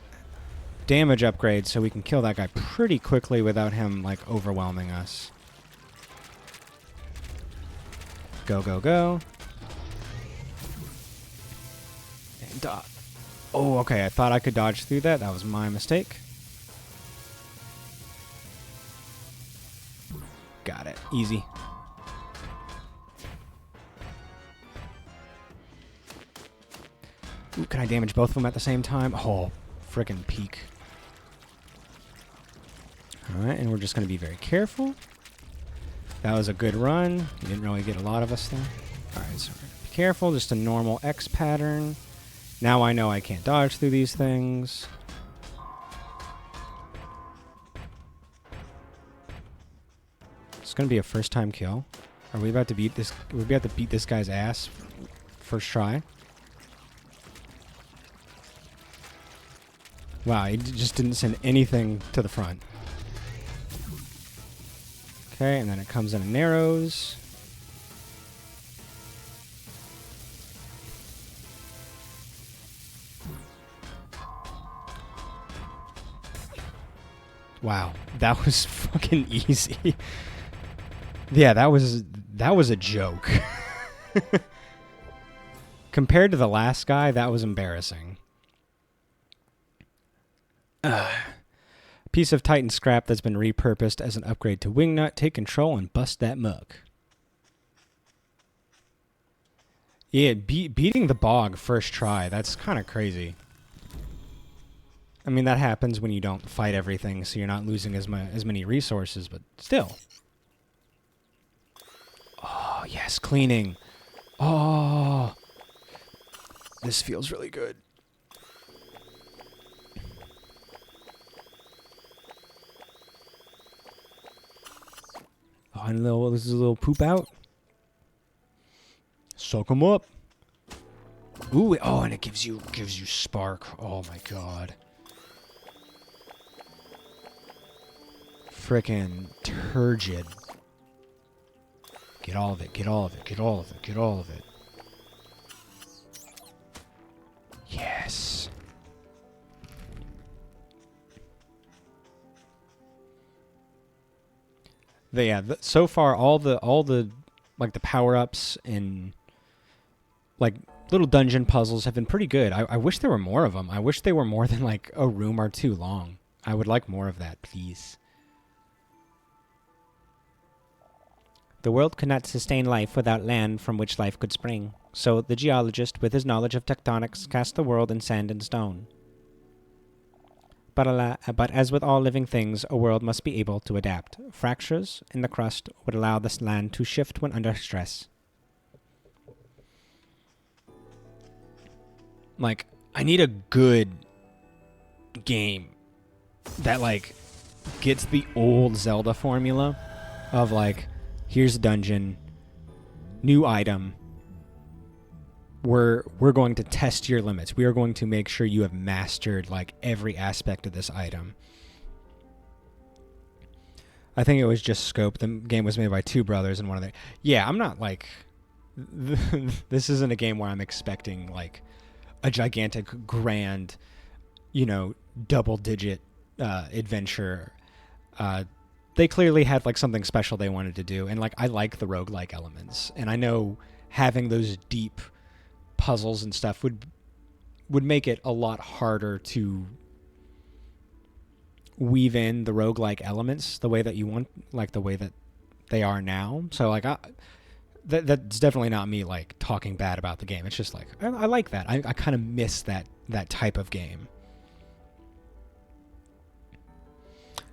damage upgrade, so we can kill that guy pretty quickly without him, like, overwhelming us. Go. And oh, okay, I thought I could dodge through that. That was my mistake. Got it. Easy. Ooh, can I damage both of them at the same time? Oh, frickin' peak. Alright, and we're just going to be very careful. That was a good run. You didn't really get a lot of us there. Alright, so we're going to be careful. Just a normal X pattern. Now I know I can't dodge through these things. It's going to be a first time kill. Are we about to beat this? We're about to beat this guy's ass first try. Wow, he just didn't send anything to the front. Okay, and then it comes in and narrows. Wow, that was fucking easy. Yeah, that was a joke. Compared to the last guy, that was embarrassing. Piece of Titan scrap that's been repurposed as an upgrade to Wingnut. Take control and bust that muck. Yeah, beating the bog first try. That's kind of crazy. I mean, that happens when you don't fight everything, so you're not losing as many resources, but still. Oh, yes, cleaning. Oh, this feels really good. Oh, and this is a little poop out. Soak them up. Ooh, oh, and it gives you spark. Oh my god. Frickin' turgid. Get all of it, get all of it, get all of it, get all of it. Yes. So far all the like the power-ups and like little dungeon puzzles have been pretty good. I wish there were more of them. I wish they were more than like a room or two long. I would like more of that, please. The world could not sustain life without land from which life could spring. So the geologist, with his knowledge of tectonics, cast the world in sand and stone. But as with all living things, a world must be able to adapt. Fractures in the crust would allow this land to shift when under stress. Like, I need a good game that, like, gets the old Zelda formula of, like, here's a dungeon, new item. We're going to test your limits. We are going to make sure you have mastered, like, every aspect of this item. I think it was just scope. The game was made by two brothers and one of their... Yeah, I'm not, like... This isn't a game where I'm expecting, like, a gigantic, grand, you know, double-digit adventure. They clearly had, like, something special they wanted to do. And, like, I like the roguelike elements. And I know having those deep puzzles and stuff would make it a lot harder to weave in the roguelike elements the way that you want, like the way that they are now. So like that's definitely not me like talking bad about the game. It's just like I like that. I kind of miss that type of game.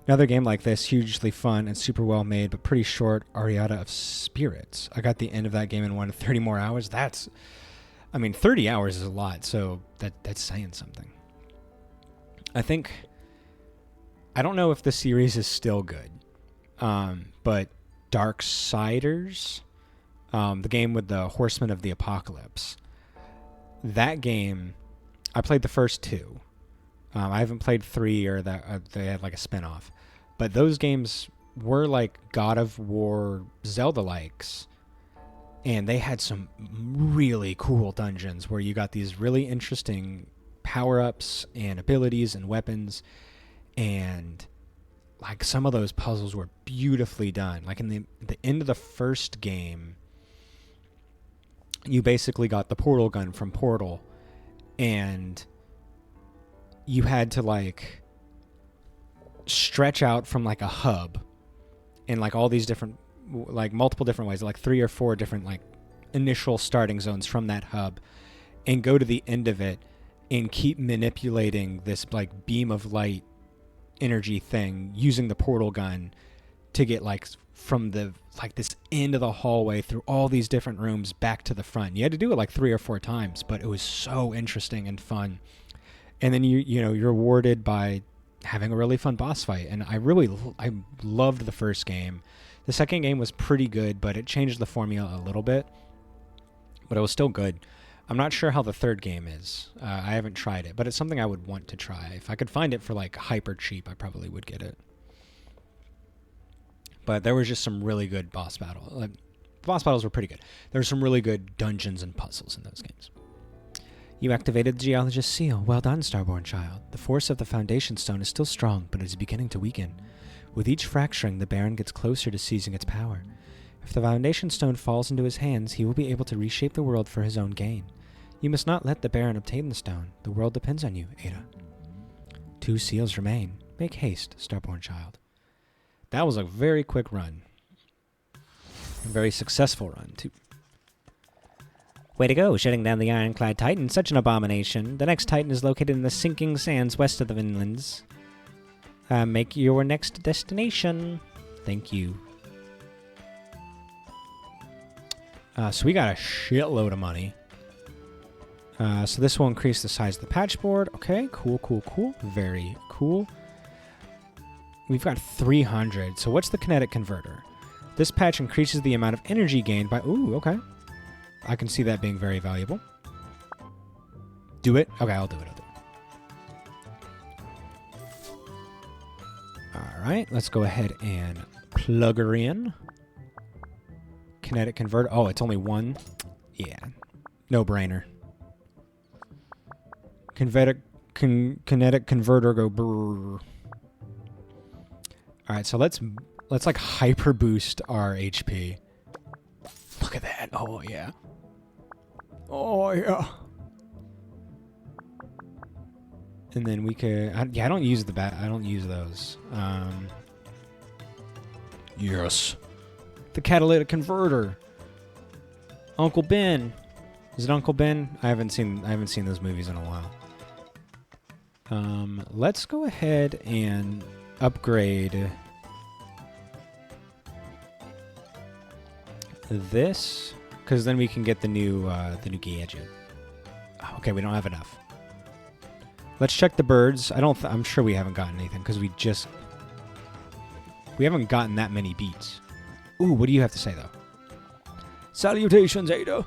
Another game like this, hugely fun and super well made, but pretty short, Ariata of Spirits. I got the end of that game and wanted 30 more hours. 30 hours is a lot, so that's saying something. I don't know if the series is still good, but Darksiders, the game with the Horsemen of the Apocalypse, that game, I played the first 2. I haven't played 3 or that they had like a spin-off. But those games were like God of War Zelda-likes. And they had some really cool dungeons where you got these really interesting power-ups and abilities and weapons. And like some of those puzzles were beautifully done. Like in the end of the first game, you basically got the portal gun from Portal. And you had to like stretch out from like a hub in like all these different, like multiple different ways, like 3 or 4 different like initial starting zones from that hub, and go to the end of it and keep manipulating this like beam of light energy thing using the portal gun to get like from the like this end of the hallway through all these different rooms back to the front. You had to do it like 3 or 4 times, but it was so interesting and fun. And then you're rewarded by having a really fun boss fight. And I loved the first game. The second game was pretty good, but it changed the formula a little bit. But it was still good. I'm not sure how the third game is. I haven't tried it, but it's something I would want to try. If I could find it for like hyper cheap, I probably would get it. But there was just some really good boss battles. Like, boss battles were pretty good. There were some really good dungeons and puzzles in those games. You activated the Geologist's seal. Well done, Starborn Child. The force of the Foundation Stone is still strong, but it is beginning to weaken. With each fracturing, the Baron gets closer to seizing its power. If the Foundation Stone falls into his hands, he will be able to reshape the world for his own gain. You must not let the Baron obtain the stone. The world depends on you, Ada. 2 seals remain. Make haste, Starborn Child. That was a very quick run. A very successful run, too. Way to go, shutting down the ironclad Titan. Such an abomination. The next Titan is located in the sinking sands west of the inlands. Make your next destination. Thank you. So we got a shitload of money. So this will increase the size of the patch board. Okay, cool. Very cool. We've got 300. So what's the kinetic converter? This patch increases the amount of energy gained by... Ooh, okay. I can see that being very valuable. Do it? Okay, I'll do it. Alright, let's go ahead and plug her in. Kinetic converter. Oh, it's only 1? Yeah. No brainer. Kinetic converter go brrr. Alright, so let's like hyper boost our HP. Look at that. Oh yeah. Oh, yeah. And then we could... I don't use I don't use those. Yes. The catalytic converter. Uncle Ben. Is it Uncle Ben? I haven't seen those movies in a while. Let's go ahead and upgrade this, because then we can get the new gadget. Okay, we don't have enough. Let's check the birds. I'm sure we haven't gotten anything because we haven't gotten that many beats. Ooh, what do you have to say though? Salutations, Ada.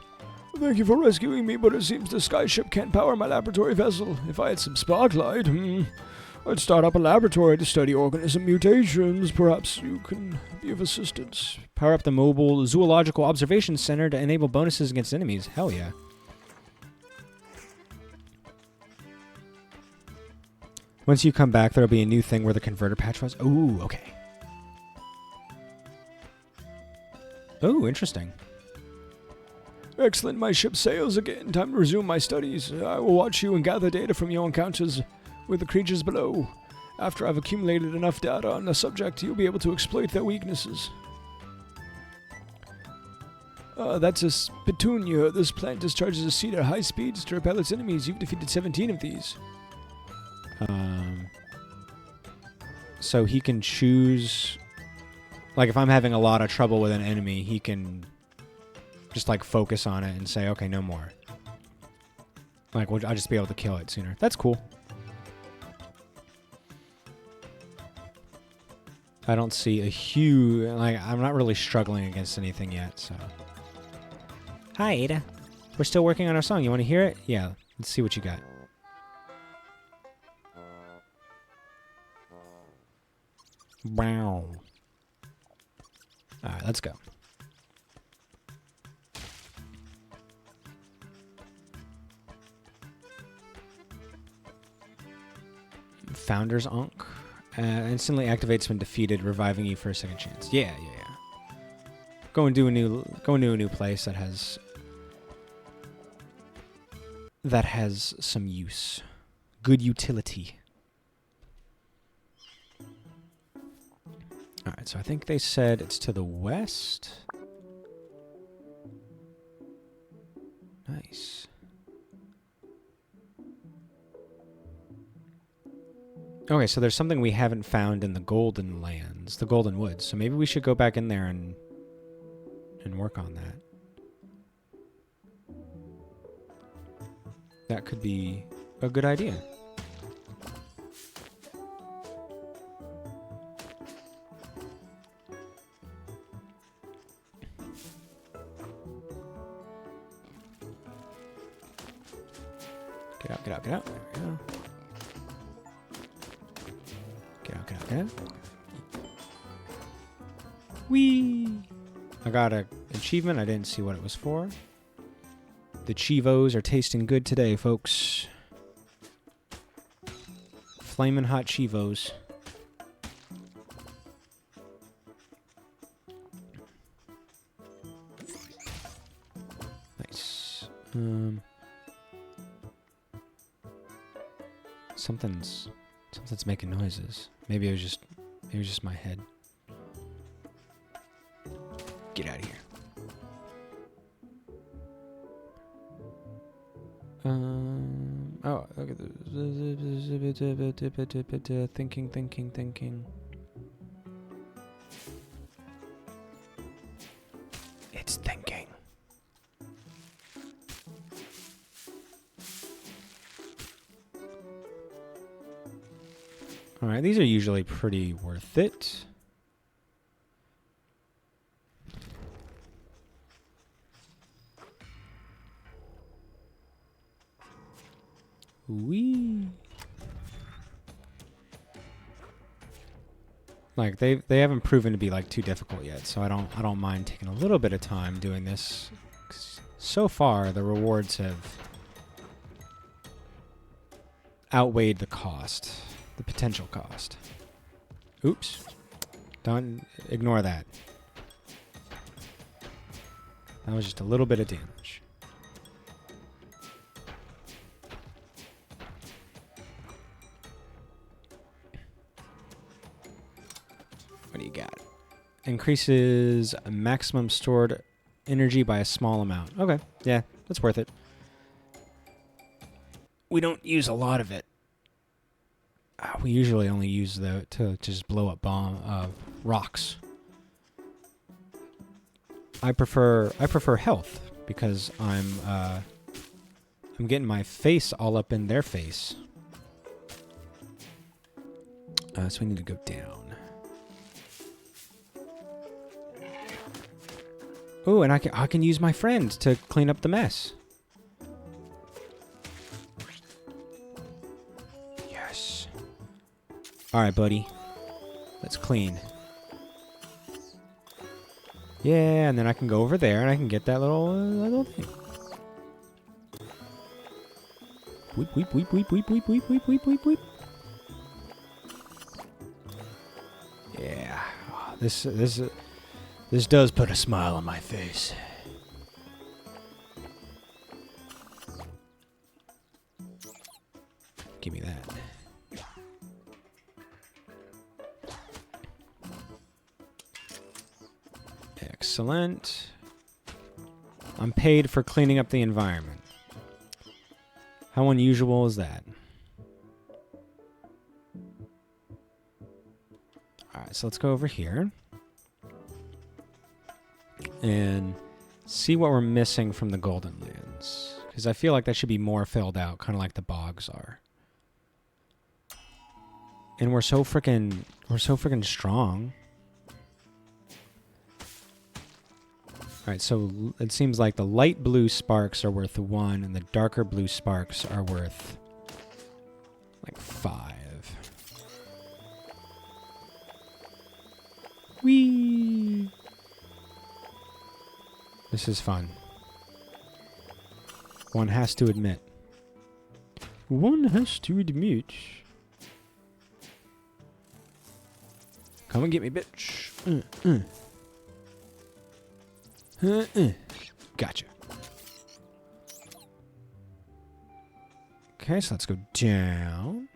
Thank you for rescuing me, but it seems the skyship can't power my laboratory vessel. If I had some Sparklite, I'd start up a laboratory to study organism mutations. Perhaps you can be of assistance. Power up the mobile zoological observation center to enable bonuses against enemies. Hell yeah. Once you come back, there'll be a new thing where the converter patch was. Ooh, okay. Ooh, interesting. Excellent, my ship sails again. Time to resume my studies. I will watch you and gather data from your encounters with the creatures below. After I've accumulated enough data on the subject, you'll be able to exploit their weaknesses. That's a Petunia. This plant discharges a seed at high speeds to repel its enemies. You've defeated 17 of these. So he can choose... Like, if I'm having a lot of trouble with an enemy, he can just, like, focus on it and say, okay, no more. Like, I'll just be able to kill it sooner. That's cool. I don't see a huge... Like, I'm not really struggling against anything yet, so... Hi, Ada. We're still working on our song. You want to hear it? Yeah, let's see what you got. Wow. Alright, let's go. Founder's Ankh. Instantly activates when defeated, reviving you for a second chance. Yeah. Go into a new place that has some use. Good utility. Alright, so I think they said it's to the west. Nice. Okay, so there's something we haven't found in the Golden Lands, the Golden Woods. So maybe we should go back in there and work on that. That could be a good idea. Get out, get out, get out. There we go. Get out, get out, get out. Whee! I got an achievement. I didn't see what it was for. The Chivos are tasting good today, folks. Flamin' hot Chivos. Nice. Something's making noises. Maybe it was just my head. Get out of here. Oh, look at this. Thinking. It's thinking. Alright, these are usually pretty worth it. Wee. Like they haven't proven to be like too difficult yet, so I don't mind taking a little bit of time doing this. So far, the rewards have outweighed the cost, the potential cost. Oops. Don't ignore that. That was just a little bit of damage. What do you got? Increases maximum stored energy by a small amount. Okay, yeah, that's worth it. We don't use a lot of it. We usually only use to just blow up rocks. I prefer health because I'm getting my face all up in their face. So we need to go down. Oh, and I can use my friend to clean up the mess. Yes. All right, buddy. Let's clean. Yeah, and then I can go over there and I can get that little thing. Weep, weep, weep, weep, weep, weep, weep, weep, weep, weep, weep. Yeah. Oh, this does put a smile on my face. Give me that. Excellent. I'm paid for cleaning up the environment. How unusual is that? Alright, so let's go over here. And see what we're missing from the Golden Lands. Because I feel like that should be more filled out, kind of like the bogs are. And we're so freaking strong. Alright, so it seems like the light blue sparks are worth 1, and the darker blue sparks are worth like 5. Whee! This is fun. One has to admit. One has to admit. Come and get me, bitch. Gotcha. Okay, so let's go down.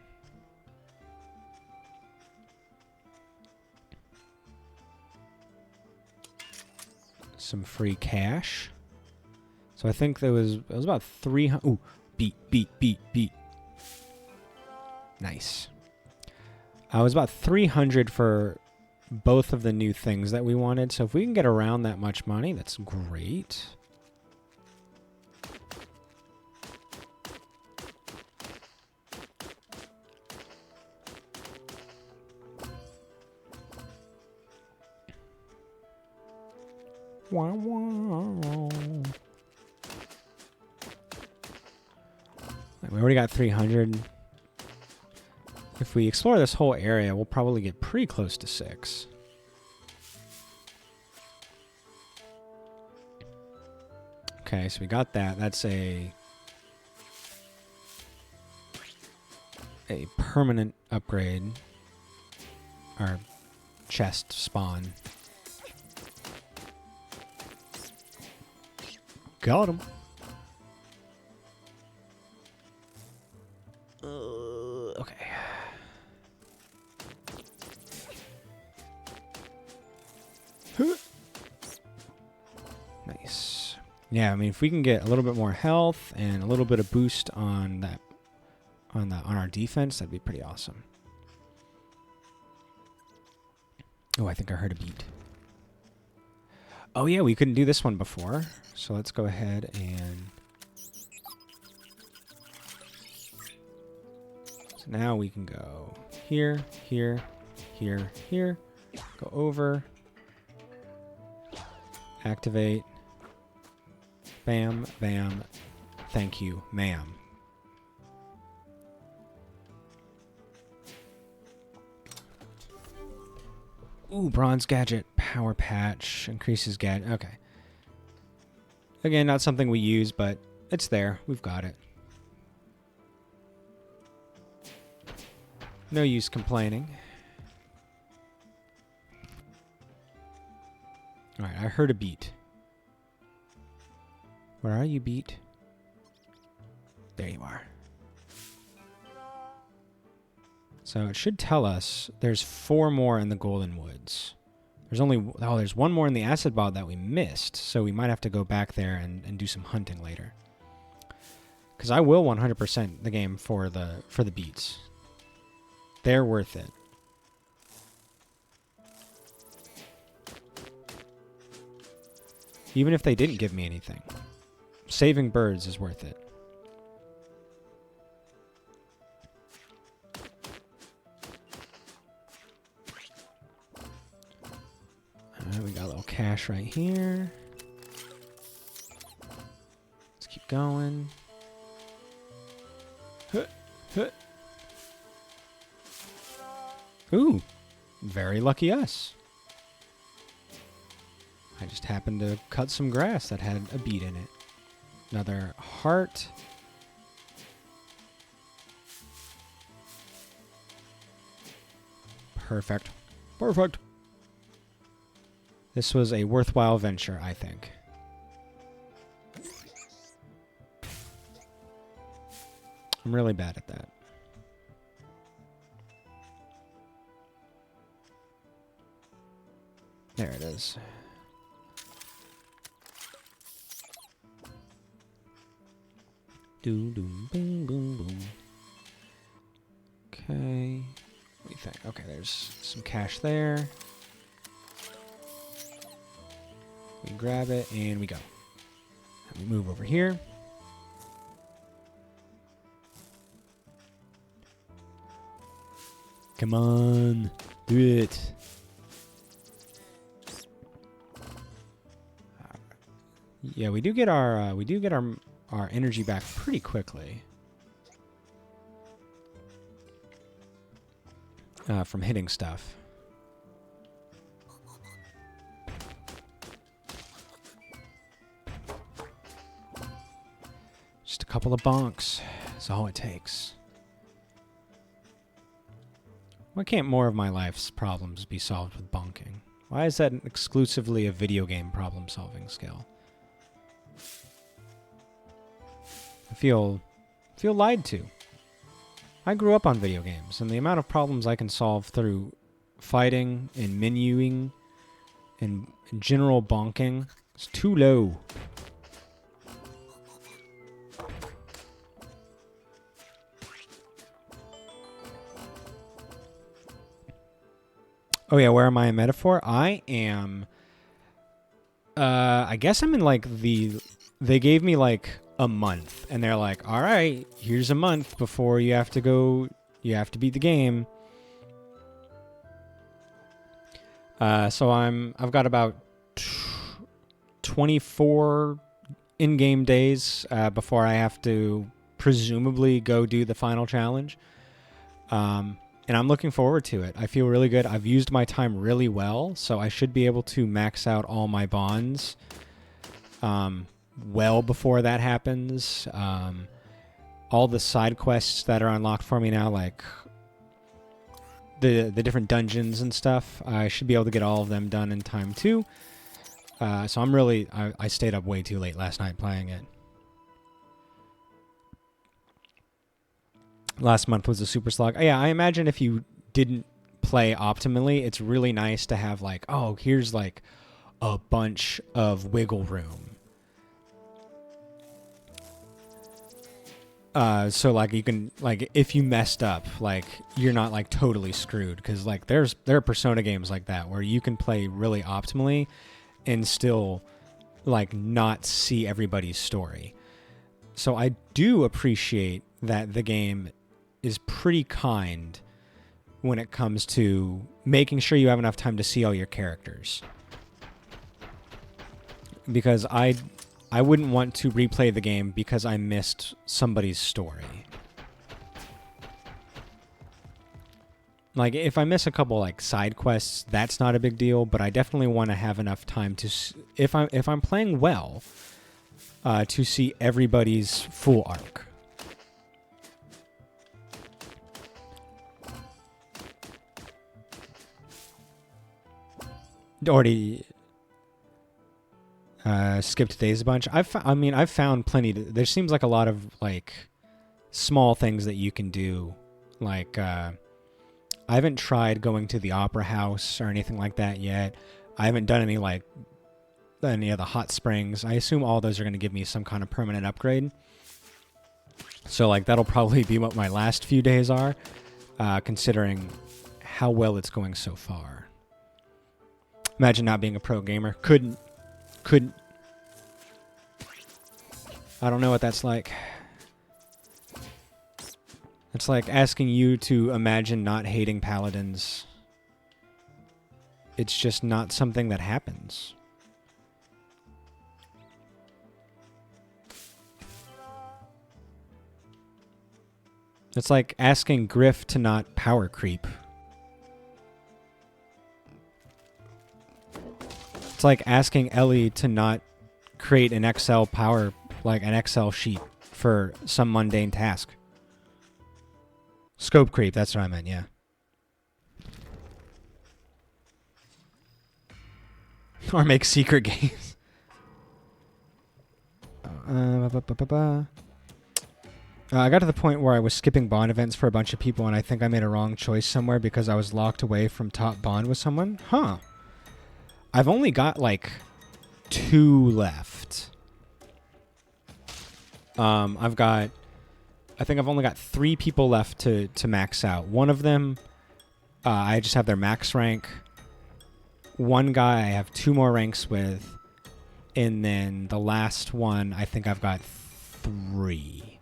Some free cash. So I think it was about 300. Ooh, beat. Nice. I was about 300 for both of the new things that we wanted. So if we can get around that much money, that's great. Wow, wow. We already got 300. If we explore this whole area, we'll probably get pretty close to 6. Okay, so we got that. That's a permanent upgrade. Our chest spawn. Got him. Okay. Nice. Yeah, I mean, if we can get a little bit more health and a little bit of boost on that, on our defense, that'd be pretty awesome. Oh, I think I heard a beat. Oh yeah, we couldn't do this one before, so let's go ahead and. So now we can go here, here, here, here. Go over. Activate. Bam, bam. Thank you, ma'am. Ooh, bronze gadget. Power patch. Increases gadget. Okay. Again, not something we use, but it's there. We've got it. No use complaining. Alright, I heard a beat. Where are you, beat? There you are. So it should tell us there's 4 more in the Golden Woods. There's one more in the Acid Bog that we missed, so we might have to go back there and do some hunting later. Because I will 100% the game for the beats. They're worth it. Even if they didn't give me anything. Saving birds is worth it. We got a little cash right here. Let's keep going. Ooh, very lucky us. I just happened to cut some grass that had a bead in it. Another heart. Perfect. Perfect. This was a worthwhile venture, I think. I'm really bad at that. There it is. Doom, doom, boom, boom, boom. Okay. We think. Okay, there's some cash there. We grab it and we go. And we move over here. Come on, do it. Yeah, we do get our energy back pretty quickly from hitting stuff. Just a couple of bonks is all it takes. Why can't more of my life's problems be solved with bonking? Why is that exclusively a video game problem-solving skill? I feel lied to. I grew up on video games, and the amount of problems I can solve through fighting and menuing and general bonking is too low. Oh yeah, where am I in metaphor? I am... I guess I'm in like the... They gave me like a month, and they're like, all right, here's a month before you have to go... You have to beat the game. So I've got about 24 in-game days before I have to presumably go do the final challenge. And I'm looking forward to it. I feel really good. I've used my time really well, so I should be able to max out all my bonds well before that happens. All the side quests that are unlocked for me now, like the different dungeons and stuff, I should be able to get all of them done in time too. So I'm really... I stayed up way too late last night playing it. Last month was a super slog. Yeah, I imagine if you didn't play optimally, it's really nice to have like, oh, here's like a bunch of wiggle room. So like you can, like, if you messed up, like you're not like totally screwed, because like there are Persona games like that where you can play really optimally and still like not see everybody's story. So I do appreciate that the game is pretty kind when it comes to making sure you have enough time to see all your characters. Because I wouldn't want to replay the game because I missed somebody's story. Like, if I miss a couple like side quests, that's not a big deal, but I definitely want to have enough time to, if I'm playing well, to see everybody's full arc. Already skipped days a bunch. I've found plenty. There seems like a lot of like small things that you can do. Like I haven't tried going to the opera house or anything like that yet. I haven't done any of the hot springs. I assume all those are going to give me some kind of permanent upgrade. So like that'll probably be what my last few days are, considering how well it's going so far. Imagine not being a pro gamer. Couldn't. I don't know what that's like. It's like asking you to imagine not hating paladins. It's just not something that happens. It's like asking Griff to not power creep. It's like asking Ellie to not create an Excel sheet for some mundane task. Scope creep, that's what I meant, yeah. Or make secret games. I got to the point where I was skipping bond events for a bunch of people, and I think I made a wrong choice somewhere because I was locked away from top bond with someone. Huh. I've only got like 2 left. I think I've only got 3 people left to max out. One of them I just have their max rank. One guy I have 2 more ranks with. And then the last one, I think I've got 3.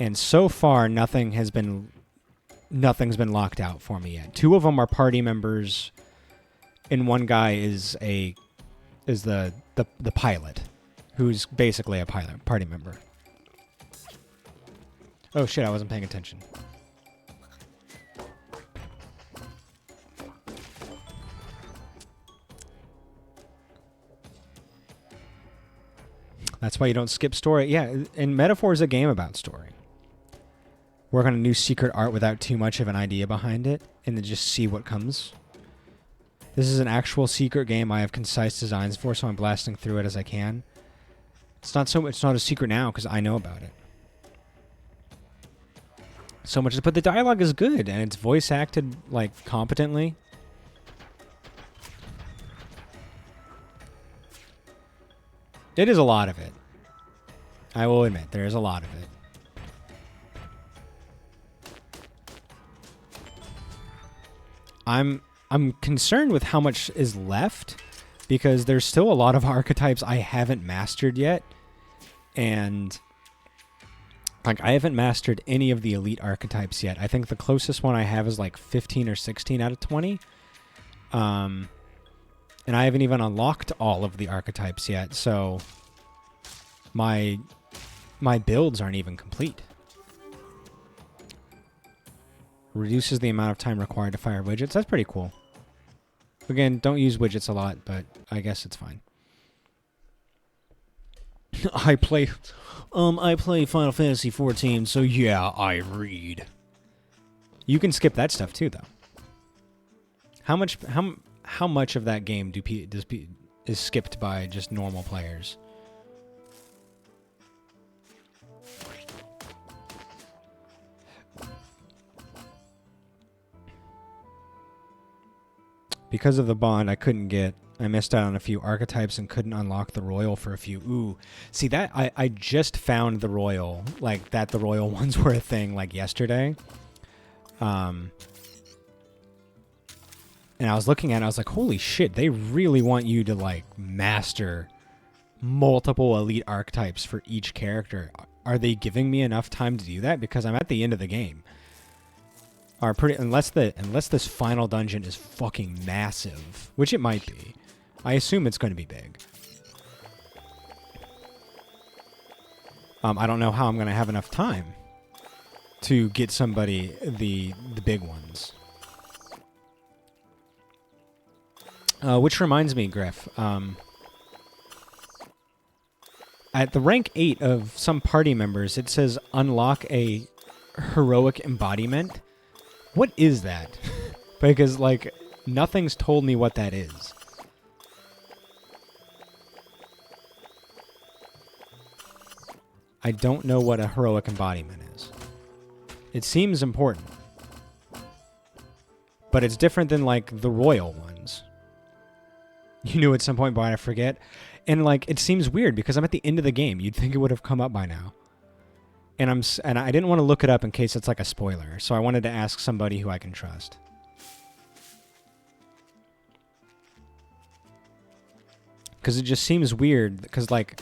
And so far, nothing's been locked out for me yet. 2 of them are party members, and one guy is the pilot, who's basically a party member. Oh shit, I wasn't paying attention. That's why you don't skip story. Yeah, and Metaphor is a game about story. Work on a new secret art without too much of an idea behind it, and then just see what comes. This is an actual secret game I have concise designs for, so I'm blasting through it as I can. It's not a secret now because I know about it. So much, but the dialogue is good and it's voice acted like competently. It is a lot of it. I will admit, there is a lot of it. I'm concerned with how much is left because there's still a lot of archetypes I haven't mastered yet. And like I haven't mastered any of the elite archetypes yet. I think the closest one I have is like 15 or 16 out of 20. And I haven't even unlocked all of the archetypes yet, so my builds aren't even complete. Reduces the amount of time required to fire widgets. That's pretty cool. Again, don't use widgets a lot, but I guess it's fine. I play Final Fantasy 14, so yeah, I read. You can skip that stuff too, though. How much of that game is skipped by just normal players? Because of the bond, I missed out on a few archetypes and couldn't unlock the royal for a few. Ooh, see that I just found the royal, like that the royal ones were a thing like yesterday. And I was looking at it, I was like, holy shit, they really want you to like master multiple elite archetypes for each character. Are they giving me enough time to do that? Because I'm at the end of the game. Unless this final dungeon is fucking massive, which it might be. I assume it's going to be big. I don't know how I'm going to have enough time to get somebody the big ones. Which reminds me, Griff, at the rank 8 of some party members, it says unlock a heroic embodiment. What is that? Because, like, nothing's told me what that is. I don't know what a heroic embodiment is. It seems important. But it's different than, like, the royal ones. You knew at some point, but I forget. And, like, it seems weird because I'm at the end of the game. You'd think it would have come up by now. And I didn't want to look it up in case it's like a spoiler, so I wanted to ask somebody who I can trust. Because it just seems weird, because, like,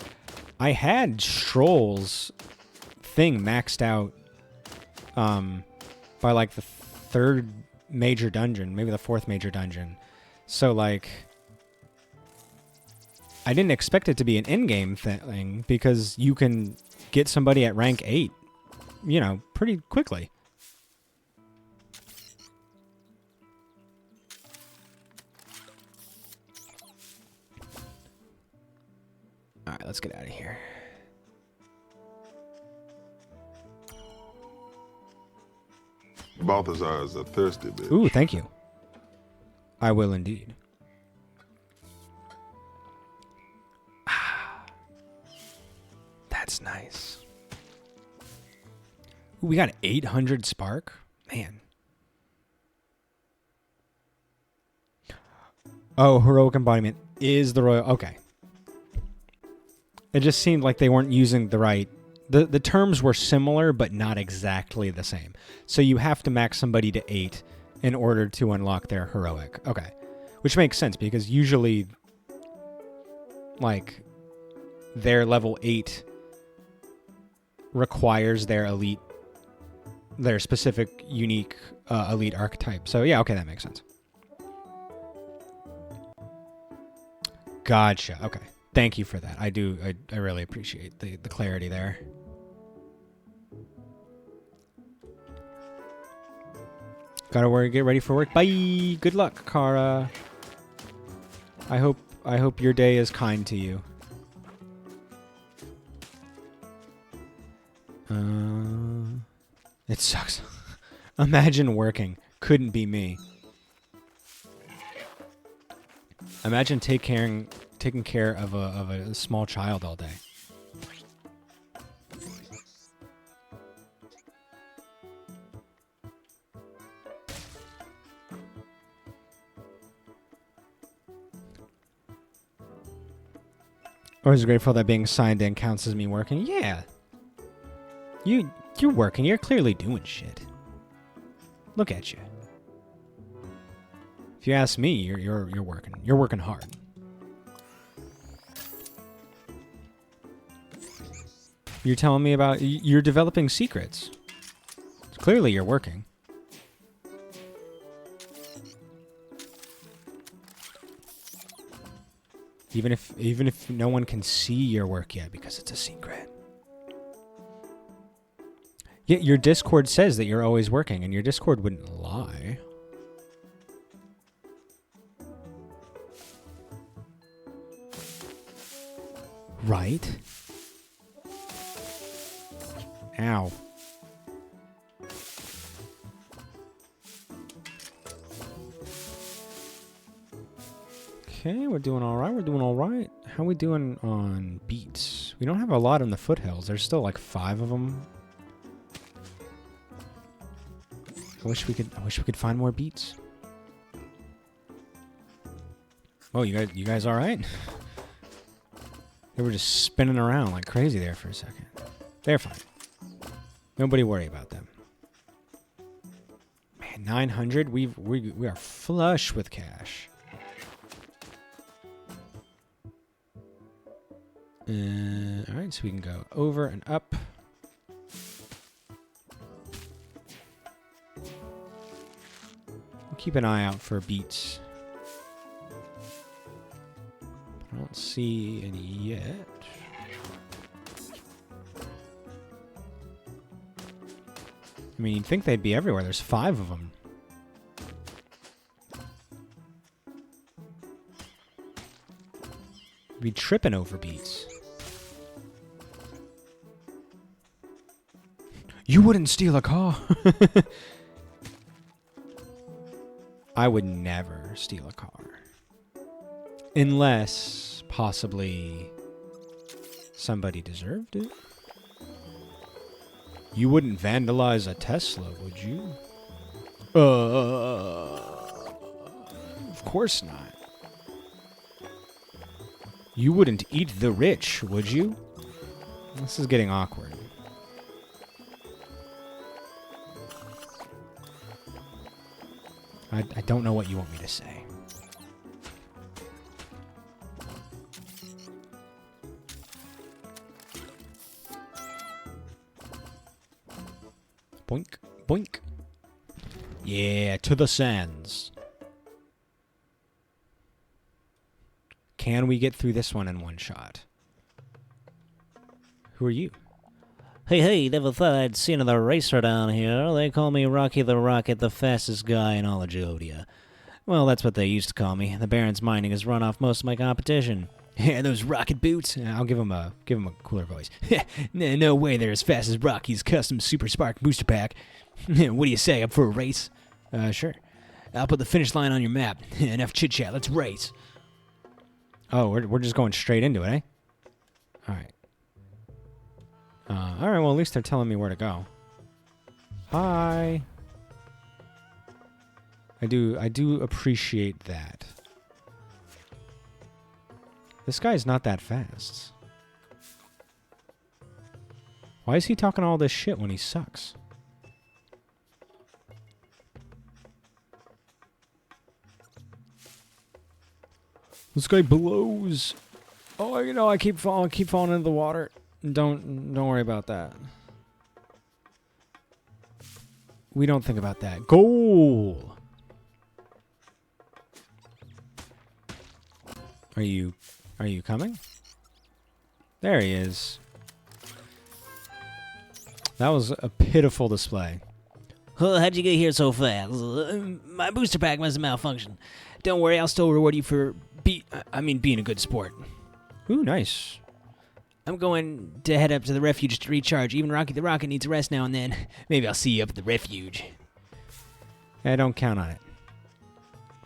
I had Stroll's thing maxed out by, like, the 3rd major dungeon, maybe the 4th major dungeon. So, like, I didn't expect it to be an in-game thing, because you can get somebody at rank 8, you know, pretty quickly. Alright, let's get out of here. Balthazar is a thirsty bitch. Ooh, thank you. I will indeed. That's nice. Ooh, we got 800 spark? Man. Oh, heroic embodiment is the royal. Okay. It just seemed like they weren't using the right... The terms were similar, but not exactly the same. So you have to max somebody to 8, in order to unlock their heroic. Okay. Which makes sense because usually, like, their level 8 requires their elite, their specific, unique elite archetype. So, yeah, okay, that makes sense. Gotcha. Okay. Thank you for that. I really appreciate the clarity there. Gotta get ready for work. Bye. Good luck, Kara. I hope your day is kind to you. It sucks. Imagine working. Couldn't be me. Imagine taking care of a small child all day. Always grateful that being signed in counts as me working. Yeah. You're working. You're clearly doing shit. Look at you. If you ask me, you're working. You're working hard. You're telling me about you're developing secrets. Clearly you're working. Even if no one can see your work yet because it's a secret. Yeah, your Discord says that you're always working, and your Discord wouldn't lie. Right? Ow. Okay, we're doing all right. We're doing all right. How we doing on beats? We don't have a lot in the foothills. There's still like 5 of them. I wish we could find more beats. Oh, you guys all right? They were just spinning around like crazy there for a second. They're fine. Nobody worry about them. Man, 900. We are flush with cash. All right, so we can go over and up. We'll keep an eye out for beats. I don't see any yet. I mean, you'd think they'd be everywhere. There's 5 of them. Be tripping over beats. You wouldn't steal a car. I would never steal a car. Unless, possibly, somebody deserved it. You wouldn't vandalize a Tesla, would you? Of course not. You wouldn't eat the rich, would you? This is getting awkward. I don't know what you want me to say. Boink, boink. Yeah, to the sands. Can we get through this one in one shot? Who are you? Hey, never thought I'd see another racer down here. They call me Rocky the Rocket, the fastest guy in all of Geodia. Well, that's what they used to call me. The Baron's mining has run off most of my competition. Yeah, those rocket boots. I'll give him a cooler voice. No way they're as fast as Rocky's custom Super Spark booster pack. What do you say? Up for a race? Sure. I'll put the finish line on your map. Enough chit chat. Let's race. Oh, we're just going straight into it, eh? All right. All right. Well, at least they're telling me where to go. Hi. I do appreciate that. This guy's not that fast. Why is he talking all this shit when he sucks? This guy blows. Oh, you know, I keep falling into the water. Don't worry about that. We don't think about that. Goal. Are you coming? There he is. That was a pitiful display. Oh, how'd you get here so fast? My booster pack must have malfunctioned. Don't worry, I'll still reward you for being a good sport. Ooh, nice. I'm going to head up to the refuge to recharge. Even Rocky the Rocket needs a rest now and then. Maybe I'll see you up at the refuge. I don't count on it.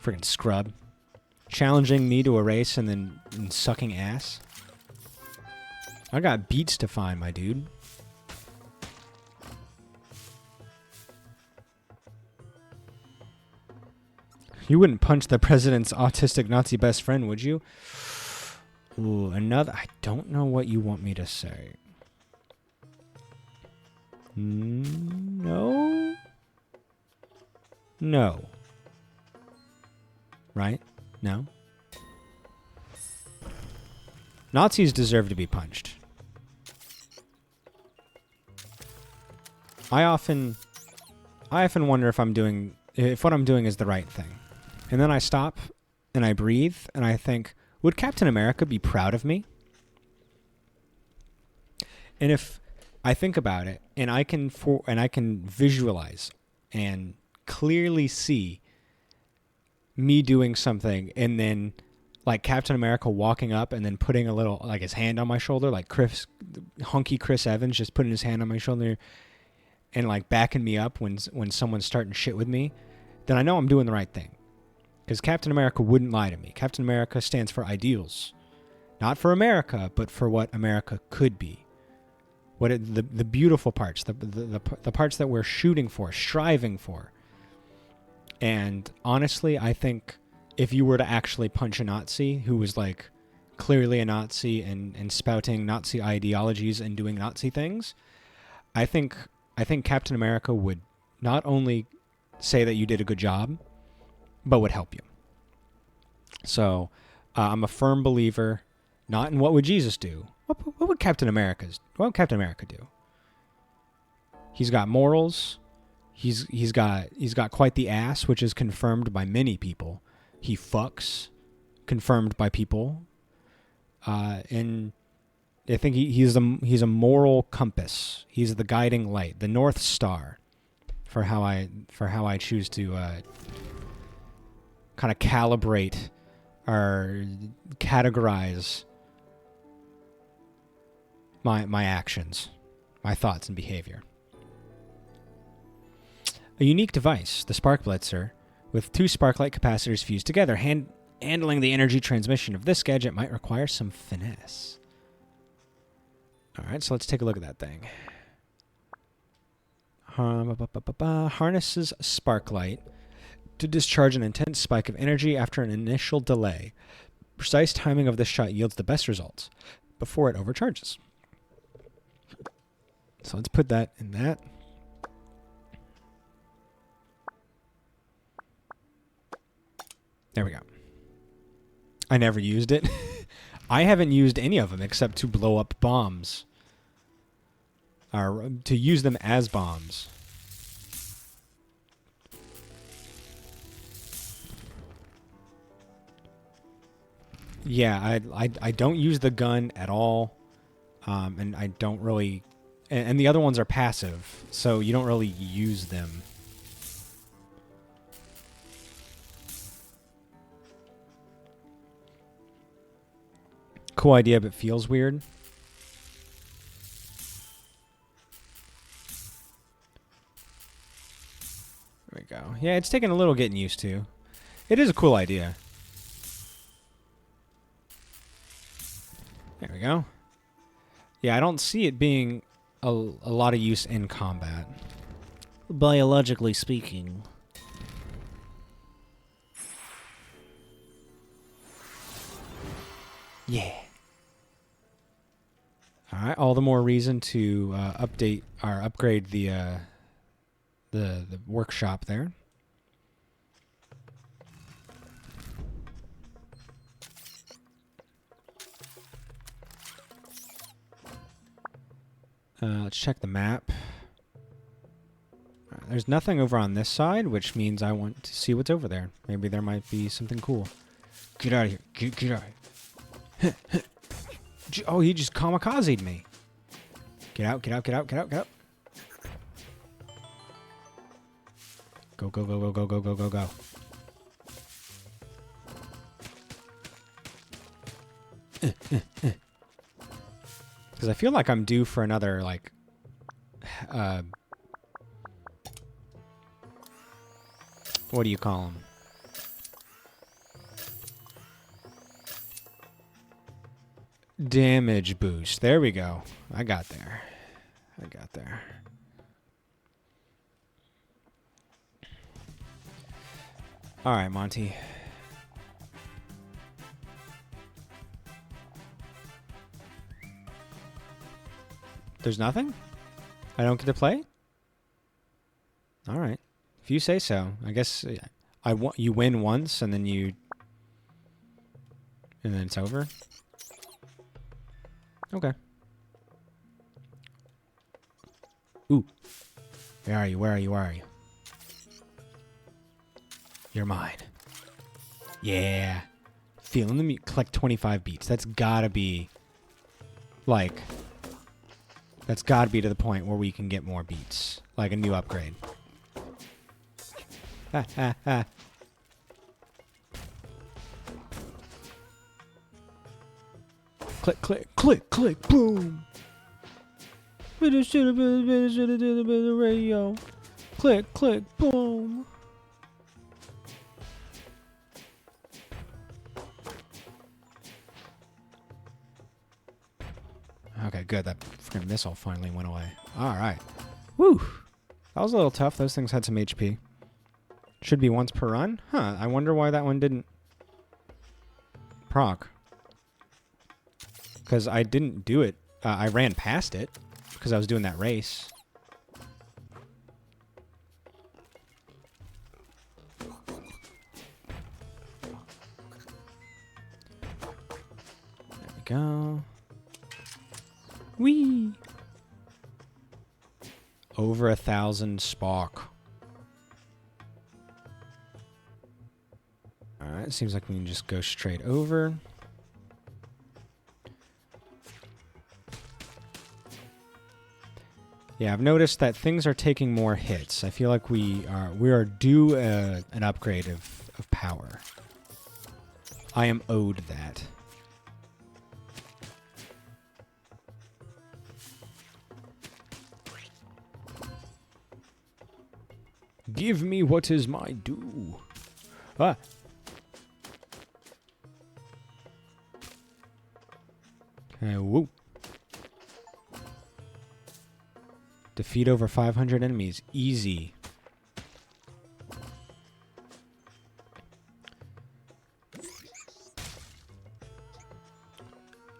Friggin' scrub. Challenging me to a race and then sucking ass. I got beats to find, my dude. You wouldn't punch the president's autistic Nazi best friend, would you? Ooh, another... I don't know what you want me to say. No? No. Right? No? Nazis deserve to be punched. I often wonder if what I'm doing is the right thing. And then I stop and I breathe and I think, would Captain America be proud of me? And if I think about it and I can visualize and clearly see me doing something and then like Captain America walking up and then putting a little like his hand on my shoulder, like hunky Chris Evans just putting his hand on my shoulder and like backing me up when someone's starting shit with me, then I know I'm doing the right thing. Because Captain America wouldn't lie to me. Captain America stands for ideals. Not for America, but for what America could be. The beautiful parts, the parts that we're shooting for, striving for. And honestly, I think if you were to actually punch a Nazi who was like clearly a Nazi and spouting Nazi ideologies and doing Nazi things, I think Captain America would not only say that you did a good job, but would help you. So I'm a firm believer, not in what would Jesus do. What would Captain America do? He's got morals. He's got quite the ass, which is confirmed by many people. He fucks, confirmed by people. And I think he's a moral compass. He's the guiding light, the North Star, for how I choose to kind of calibrate or categorize my actions, my thoughts and behavior. A unique device, the Spark Blitzer, with two Sparklite capacitors fused together. Handling the energy transmission of this gadget might require some finesse. All right, so let's take a look at that thing. Harnesses Sparklite to discharge an intense spike of energy after an initial delay. Precise timing of this shot yields the best results before it overcharges. So let's put that in that. There we go. I never used it. I haven't used any of them except to blow up bombs. Or to use them as bombs. Yeah, I don't use the gun at all. And I don't really... And the other ones are passive, so you don't really use them. Cool idea, but feels weird. There we go. Yeah, it's taking a little getting used to. It is a cool idea. There we go. Yeah, I don't see it being a lot of use in combat. Biologically speaking. Yeah. All right, all the more reason to update or upgrade the workshop there. Let's check the map. There's nothing over on this side, which means I want to see what's over there. Maybe there might be something cool. Get out of here. Get out of here. Oh, he just kamikazed me. Get out, get out, get out, get out, get out. Go, go, go, go, go, go, go, go, go. Because I feel like I'm due for another, like, what do you call them? Damage boost. There we go. I got there. I got there. All right, Monty. There's nothing? I don't get to play? All right. If you say so. I guess you win once and then it's over. Okay. Ooh. Where are you? Where are you? Where are you? You're mine. Yeah. Feeling the collect 25 beats. That's gotta be like that's gotta be to the point where we can get more beats. Like a new upgrade. Ha ha ha. Click, click, click, click, boom. Radio. Click, click, boom. Okay, good. That freaking missile finally went away. All right. Woo. That was a little tough. Those things had some HP. Should be once per run? Huh. I wonder why that one didn't proc. Because I didn't do it. I ran past it because I was doing that race. There we go. Whee! Over 1,000 spark. Alright, seems like we can just go straight over. Yeah, I've noticed that things are taking more hits. I feel like we are due an upgrade of power. I am owed that. Give me what is my due. Ah. Okay, whoa. Defeat over 500 enemies. Easy.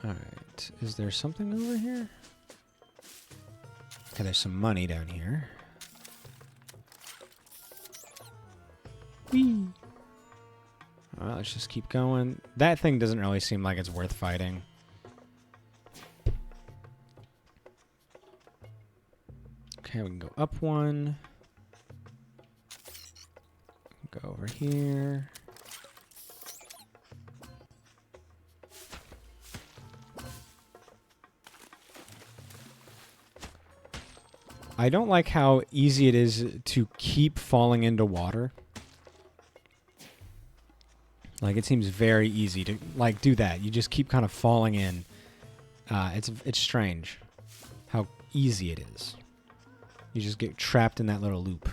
Alright. Is there something over here? Okay, there's some money down here. Whee! Alright, let's just keep going. That thing doesn't really seem like it's worth fighting. Okay, we can go up one. Go over here. I don't like how easy it is to keep falling into water. Like, it seems very easy to, like, do that. You just keep kind of falling in. It's strange how easy it is. You just get trapped in that little loop.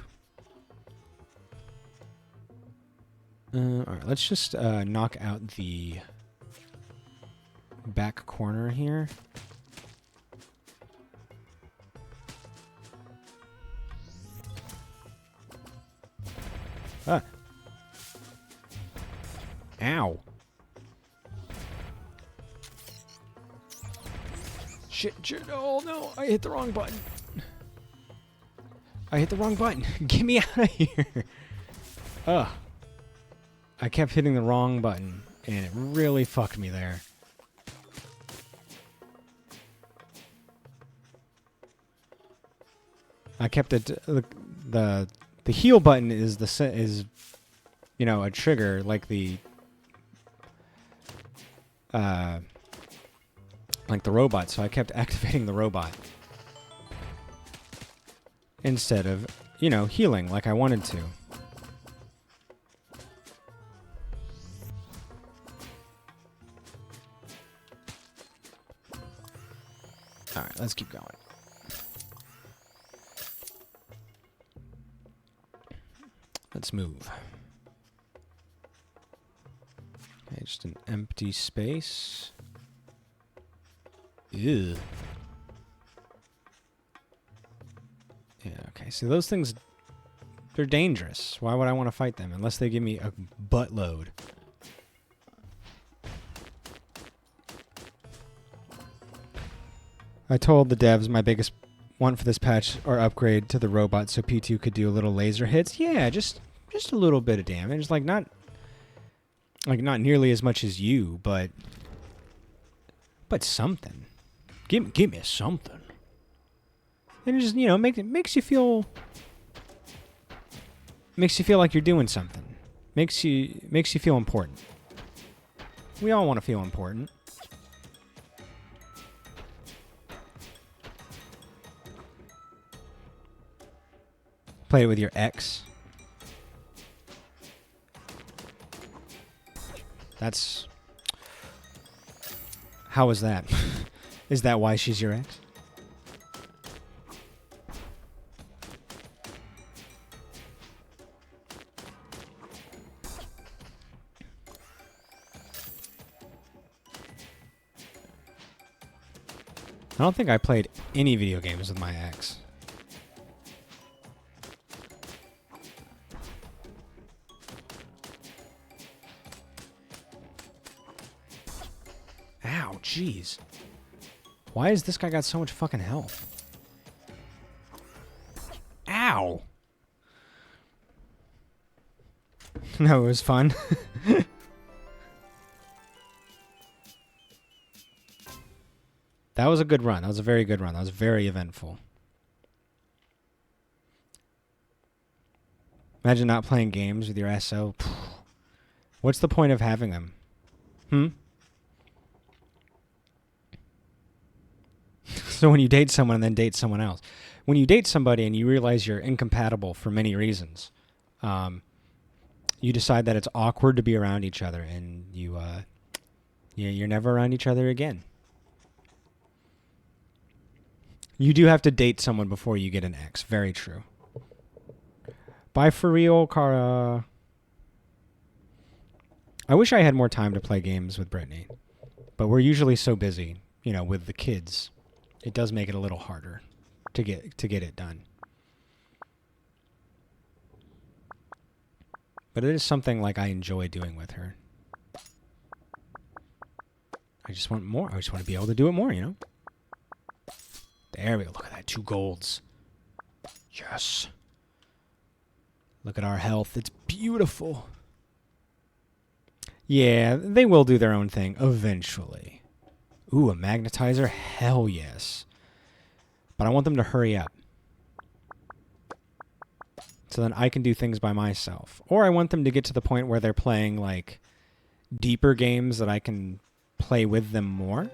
Alright, let's just knock out the back corner here. Ah. Ow. Shit, shit. Oh, no. I hit the wrong button. I hit the wrong button. Get me out of here. Ugh. I kept hitting the wrong button, and it really fucked me there. I kept it the heal button is is you know, a trigger like the robot, so I kept activating the robot instead of, you know, healing like I wanted to. Alright, let's keep going. Let's move. Okay, just an empty space. Ew. Yeah, okay. So those things, they're dangerous. Why would I want to fight them unless they give me a buttload? I told the devs my biggest want for this patch or upgrade to the robot so P2 could do a little laser hits. Yeah, just a little bit of damage, like not nearly as much as you, but something. Give me something. And it just, you know, makes you feel like you're doing something. Makes you feel important. We all want to feel important. Play it with your ex. That's... How is that? Is that why she's your ex? I don't think I played any video games with my ex. Ow, jeez. Why has this guy got so much fucking health? Ow! No, it was fun. That was a good run. That was a very good run. That was very eventful. Imagine not playing games with your SO. What's the point of having them? So when you date someone and then date someone else. When you date somebody and you realize you're incompatible for many reasons, you decide that it's awkward to be around each other, and you're never around each other again. You do have to date someone before you get an ex. Very true. Bye for real, Kara. I wish I had more time to play games with Brittany, but we're usually so busy, you know, with the kids. It does make it a little harder to get it done. But it is something like I enjoy doing with her. I just want more. I just want to be able to do it more, you know? There we go. Look at that. 2 golds. Yes. Look at our health. It's beautiful. Yeah, they will do their own thing eventually. Ooh, a magnetizer? Hell yes. But I want them to hurry up. So then I can do things by myself. Or I want them to get to the point where they're playing, like, deeper games that I can play with them more.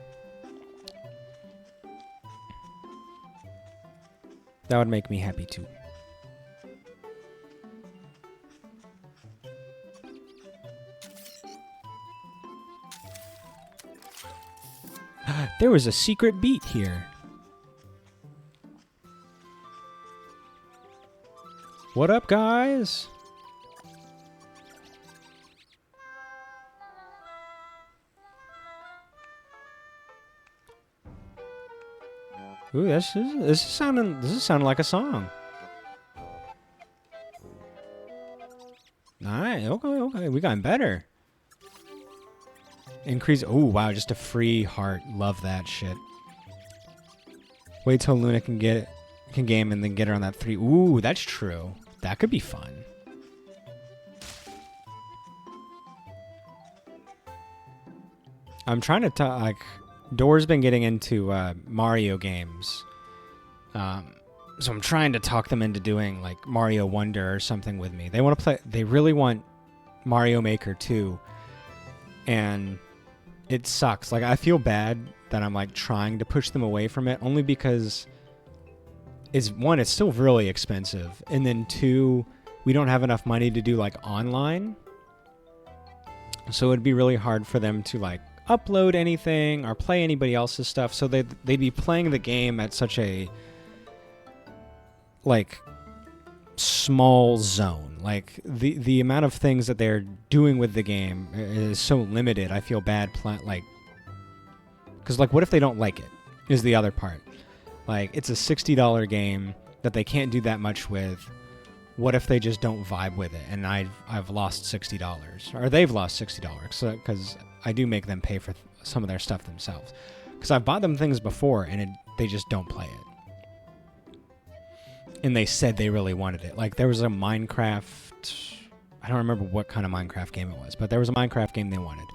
That would make me happy too. There was a secret beat here. What up, guys? Ooh, this is sounding like a song. Alright, okay, we got better. Increase. Oh wow, just a free heart. Love that shit. Wait till Luna can game and then get her on that 3. Ooh, that's true. That could be fun. I'm trying to talk. Like, Door's been getting into Mario games. So I'm trying to talk them into doing like Mario Wonder or something with me. They want to play. They really want Mario Maker 2, and it sucks. Like I feel bad that I'm like trying to push them away from it, only because it's still really expensive, and then 2, we don't have enough money to do like online. So it'd be really hard for them to like upload anything or play anybody else's stuff. So they'd be playing the game at such a like small zone. Like the amount of things that they're doing with the game is so limited. I feel bad like, because like what if they don't like it is the other part. Like it's a $60 game that they can't do that much with. What if they just don't vibe with it and I've lost $60, or they've lost $60, because I do make them pay for some of their stuff themselves, because I've bought them things before and they just don't play it. And they said they really wanted it. Like there was a Minecraft, I don't remember what kind of Minecraft game it was, but there was a Minecraft game they wanted.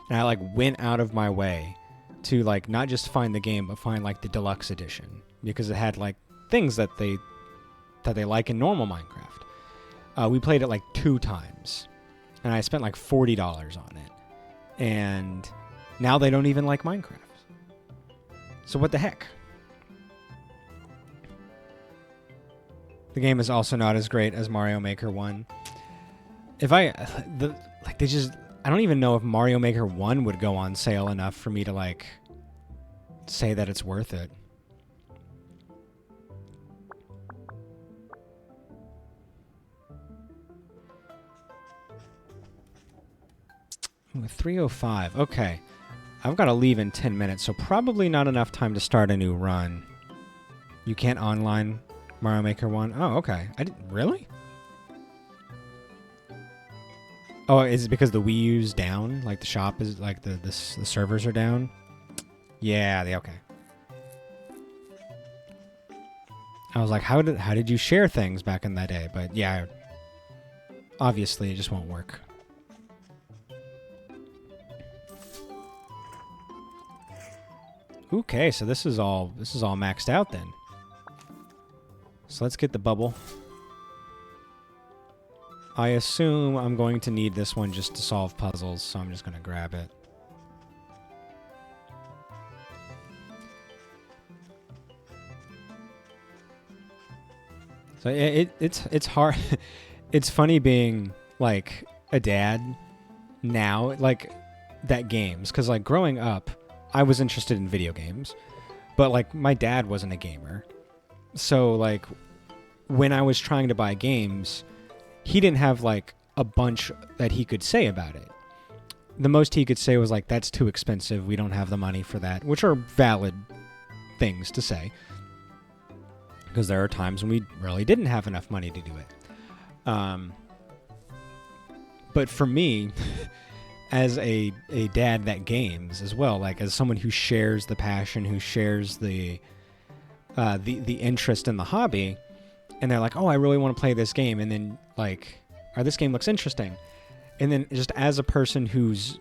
And I like went out of my way to like not just find the game, but find like the deluxe edition, because it had like things that they like in normal Minecraft. We played it like 2 times, and I spent like $40 on it. And now they don't even like Minecraft. So what the heck? The game is also not as great as Mario Maker 1. I don't even know if Mario Maker 1 would go on sale enough for me to like say that it's worth it. Ooh, 3:05. Okay. I've got to leave in 10 minutes, so probably not enough time to start a new run. You can't online Mario Maker 1? Oh, okay. Really? Oh, is it because the Wii U's down? Like the shop is, like the servers are down? Yeah, okay. I was like, how did you share things back in that day? But yeah, obviously it just won't work. Okay, so this is all maxed out then. So let's get the bubble. I assume I'm going to need this one just to solve puzzles, so I'm just going to grab it. So it's hard. It's funny being like a dad now, like that games, because like growing up, I was interested in video games, but like my dad wasn't a gamer. So like when I was trying to buy games, he didn't have like a bunch that he could say about it. The most he could say was like, that's too expensive, we don't have the money for that, which are valid things to say, because there are times when we really didn't have enough money to do it. But for me, as a dad that games as well, like as someone who shares the passion, who shares the interest in the hobby, and they're like, oh, I really want to play this game, and then like, or this game looks interesting, and then just as a person who's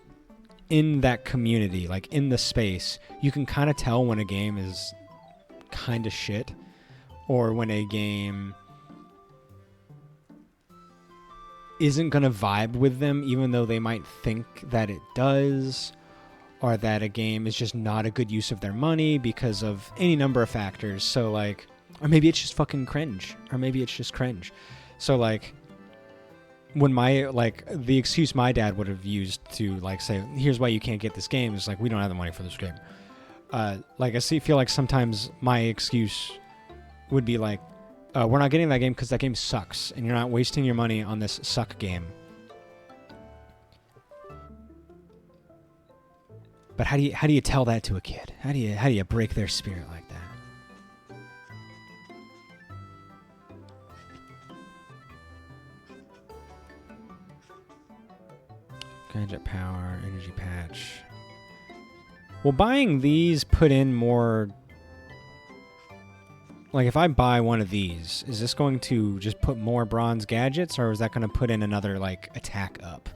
in that community, like in the space, you can kind of tell when a game is kind of shit, or when a game isn't going to vibe with them, even though they might think that it does, or that a game is just not a good use of their money because of any number of factors. So like, or maybe it's just fucking cringe, or maybe it's just cringe. So like, when the excuse my dad would have used to like say, here's why you can't get this game, is like, we don't have the money for this game. Like I feel like sometimes my excuse would be like, we're not getting that game because that game sucks, and you're not wasting your money on this suck game. But how do you tell that to a kid? How do you break their spirit like that? Gadget power, energy patch. Well, buying these put in more. Like, if I buy one of these, is this going to just put more bronze gadgets, or is that going to put in another, like, attack up?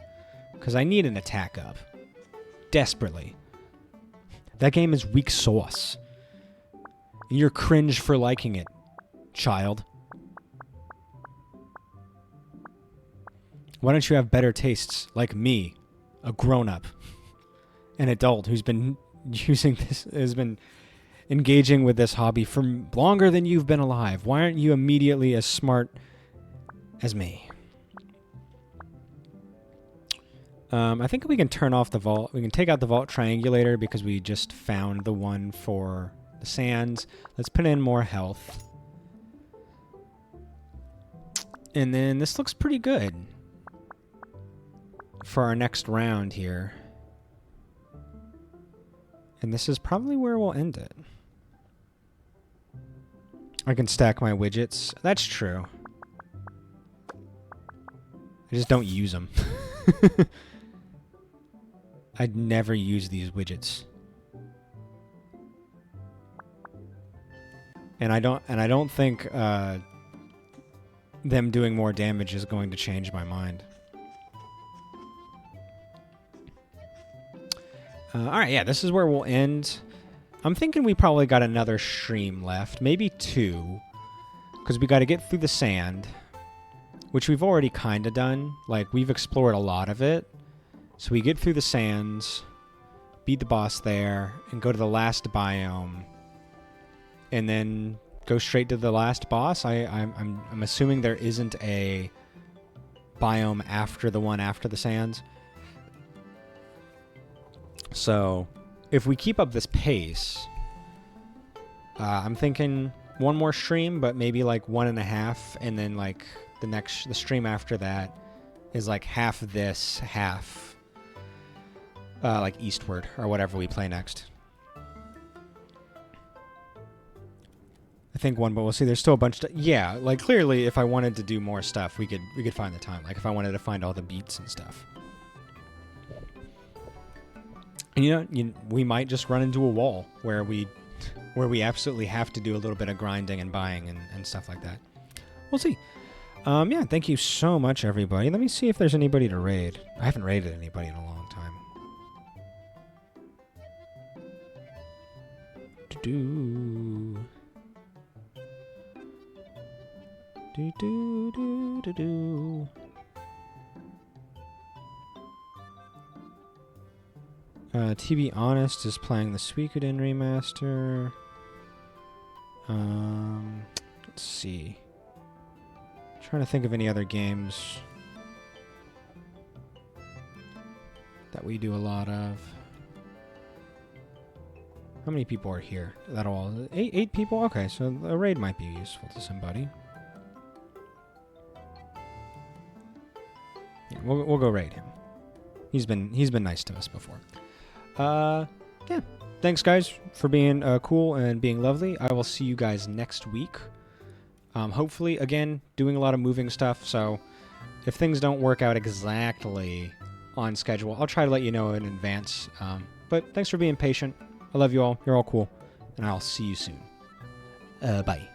Because I need an attack up. Desperately. That game is weak sauce. And you're cringe for liking it. child. Why don't you have better tastes like me, a grown-up, an adult who's been using this, has been engaging with this hobby for longer than you've been alive? Why aren't you immediately as smart as me? I think we can turn off the vault. We can take out the vault triangulator because we just found the one for the sands. Let's put in more health. And then this looks pretty good for our next round here. And this is probably where we'll end it. I can stack my widgets. That's true. I just don't use them. I'd never use these widgets. And I don't think them doing more damage is going to change my mind. Alright, yeah, this is where we'll end. I'm thinking we probably got another stream left. Maybe 2. Because we got to get through the sand. Which we've already kind of done. Like, we've explored a lot of it. So we get through the sands, beat the boss there, and go to the last biome. And then go straight to the last boss. I'm assuming there isn't a biome after the one after the sands. So, if we keep up this pace, I'm thinking one more stream, but maybe like 1.5, and then like the stream after that is like half this, half like Eastward or whatever we play next. I think one, but we'll see. There's still a bunch of yeah, like clearly if I wanted to do more stuff, we could find the time. Like if I wanted to find all the beats and stuff. And you know, we might just run into a wall where we absolutely have to do a little bit of grinding and buying and stuff like that. We'll see. Yeah, thank you so much, everybody. Let me see if there's anybody to raid. I haven't raided anybody in a long time. Do do do do do do. To be honest, is playing the Suikoden remaster. Let's see. Trying to think of any other games that we do a lot of. How many people are here? That all? Eight people? Okay, so a raid might be useful to somebody. Yeah, we'll go raid him. He's been nice to us before. Yeah. Thanks, guys, for being cool and being lovely. I will see you guys next week. Hopefully, again, doing a lot of moving stuff, so if things don't work out exactly on schedule, I'll try to let you know in advance. But thanks for being patient. I love you all. You're all cool. And I'll see you soon. Bye.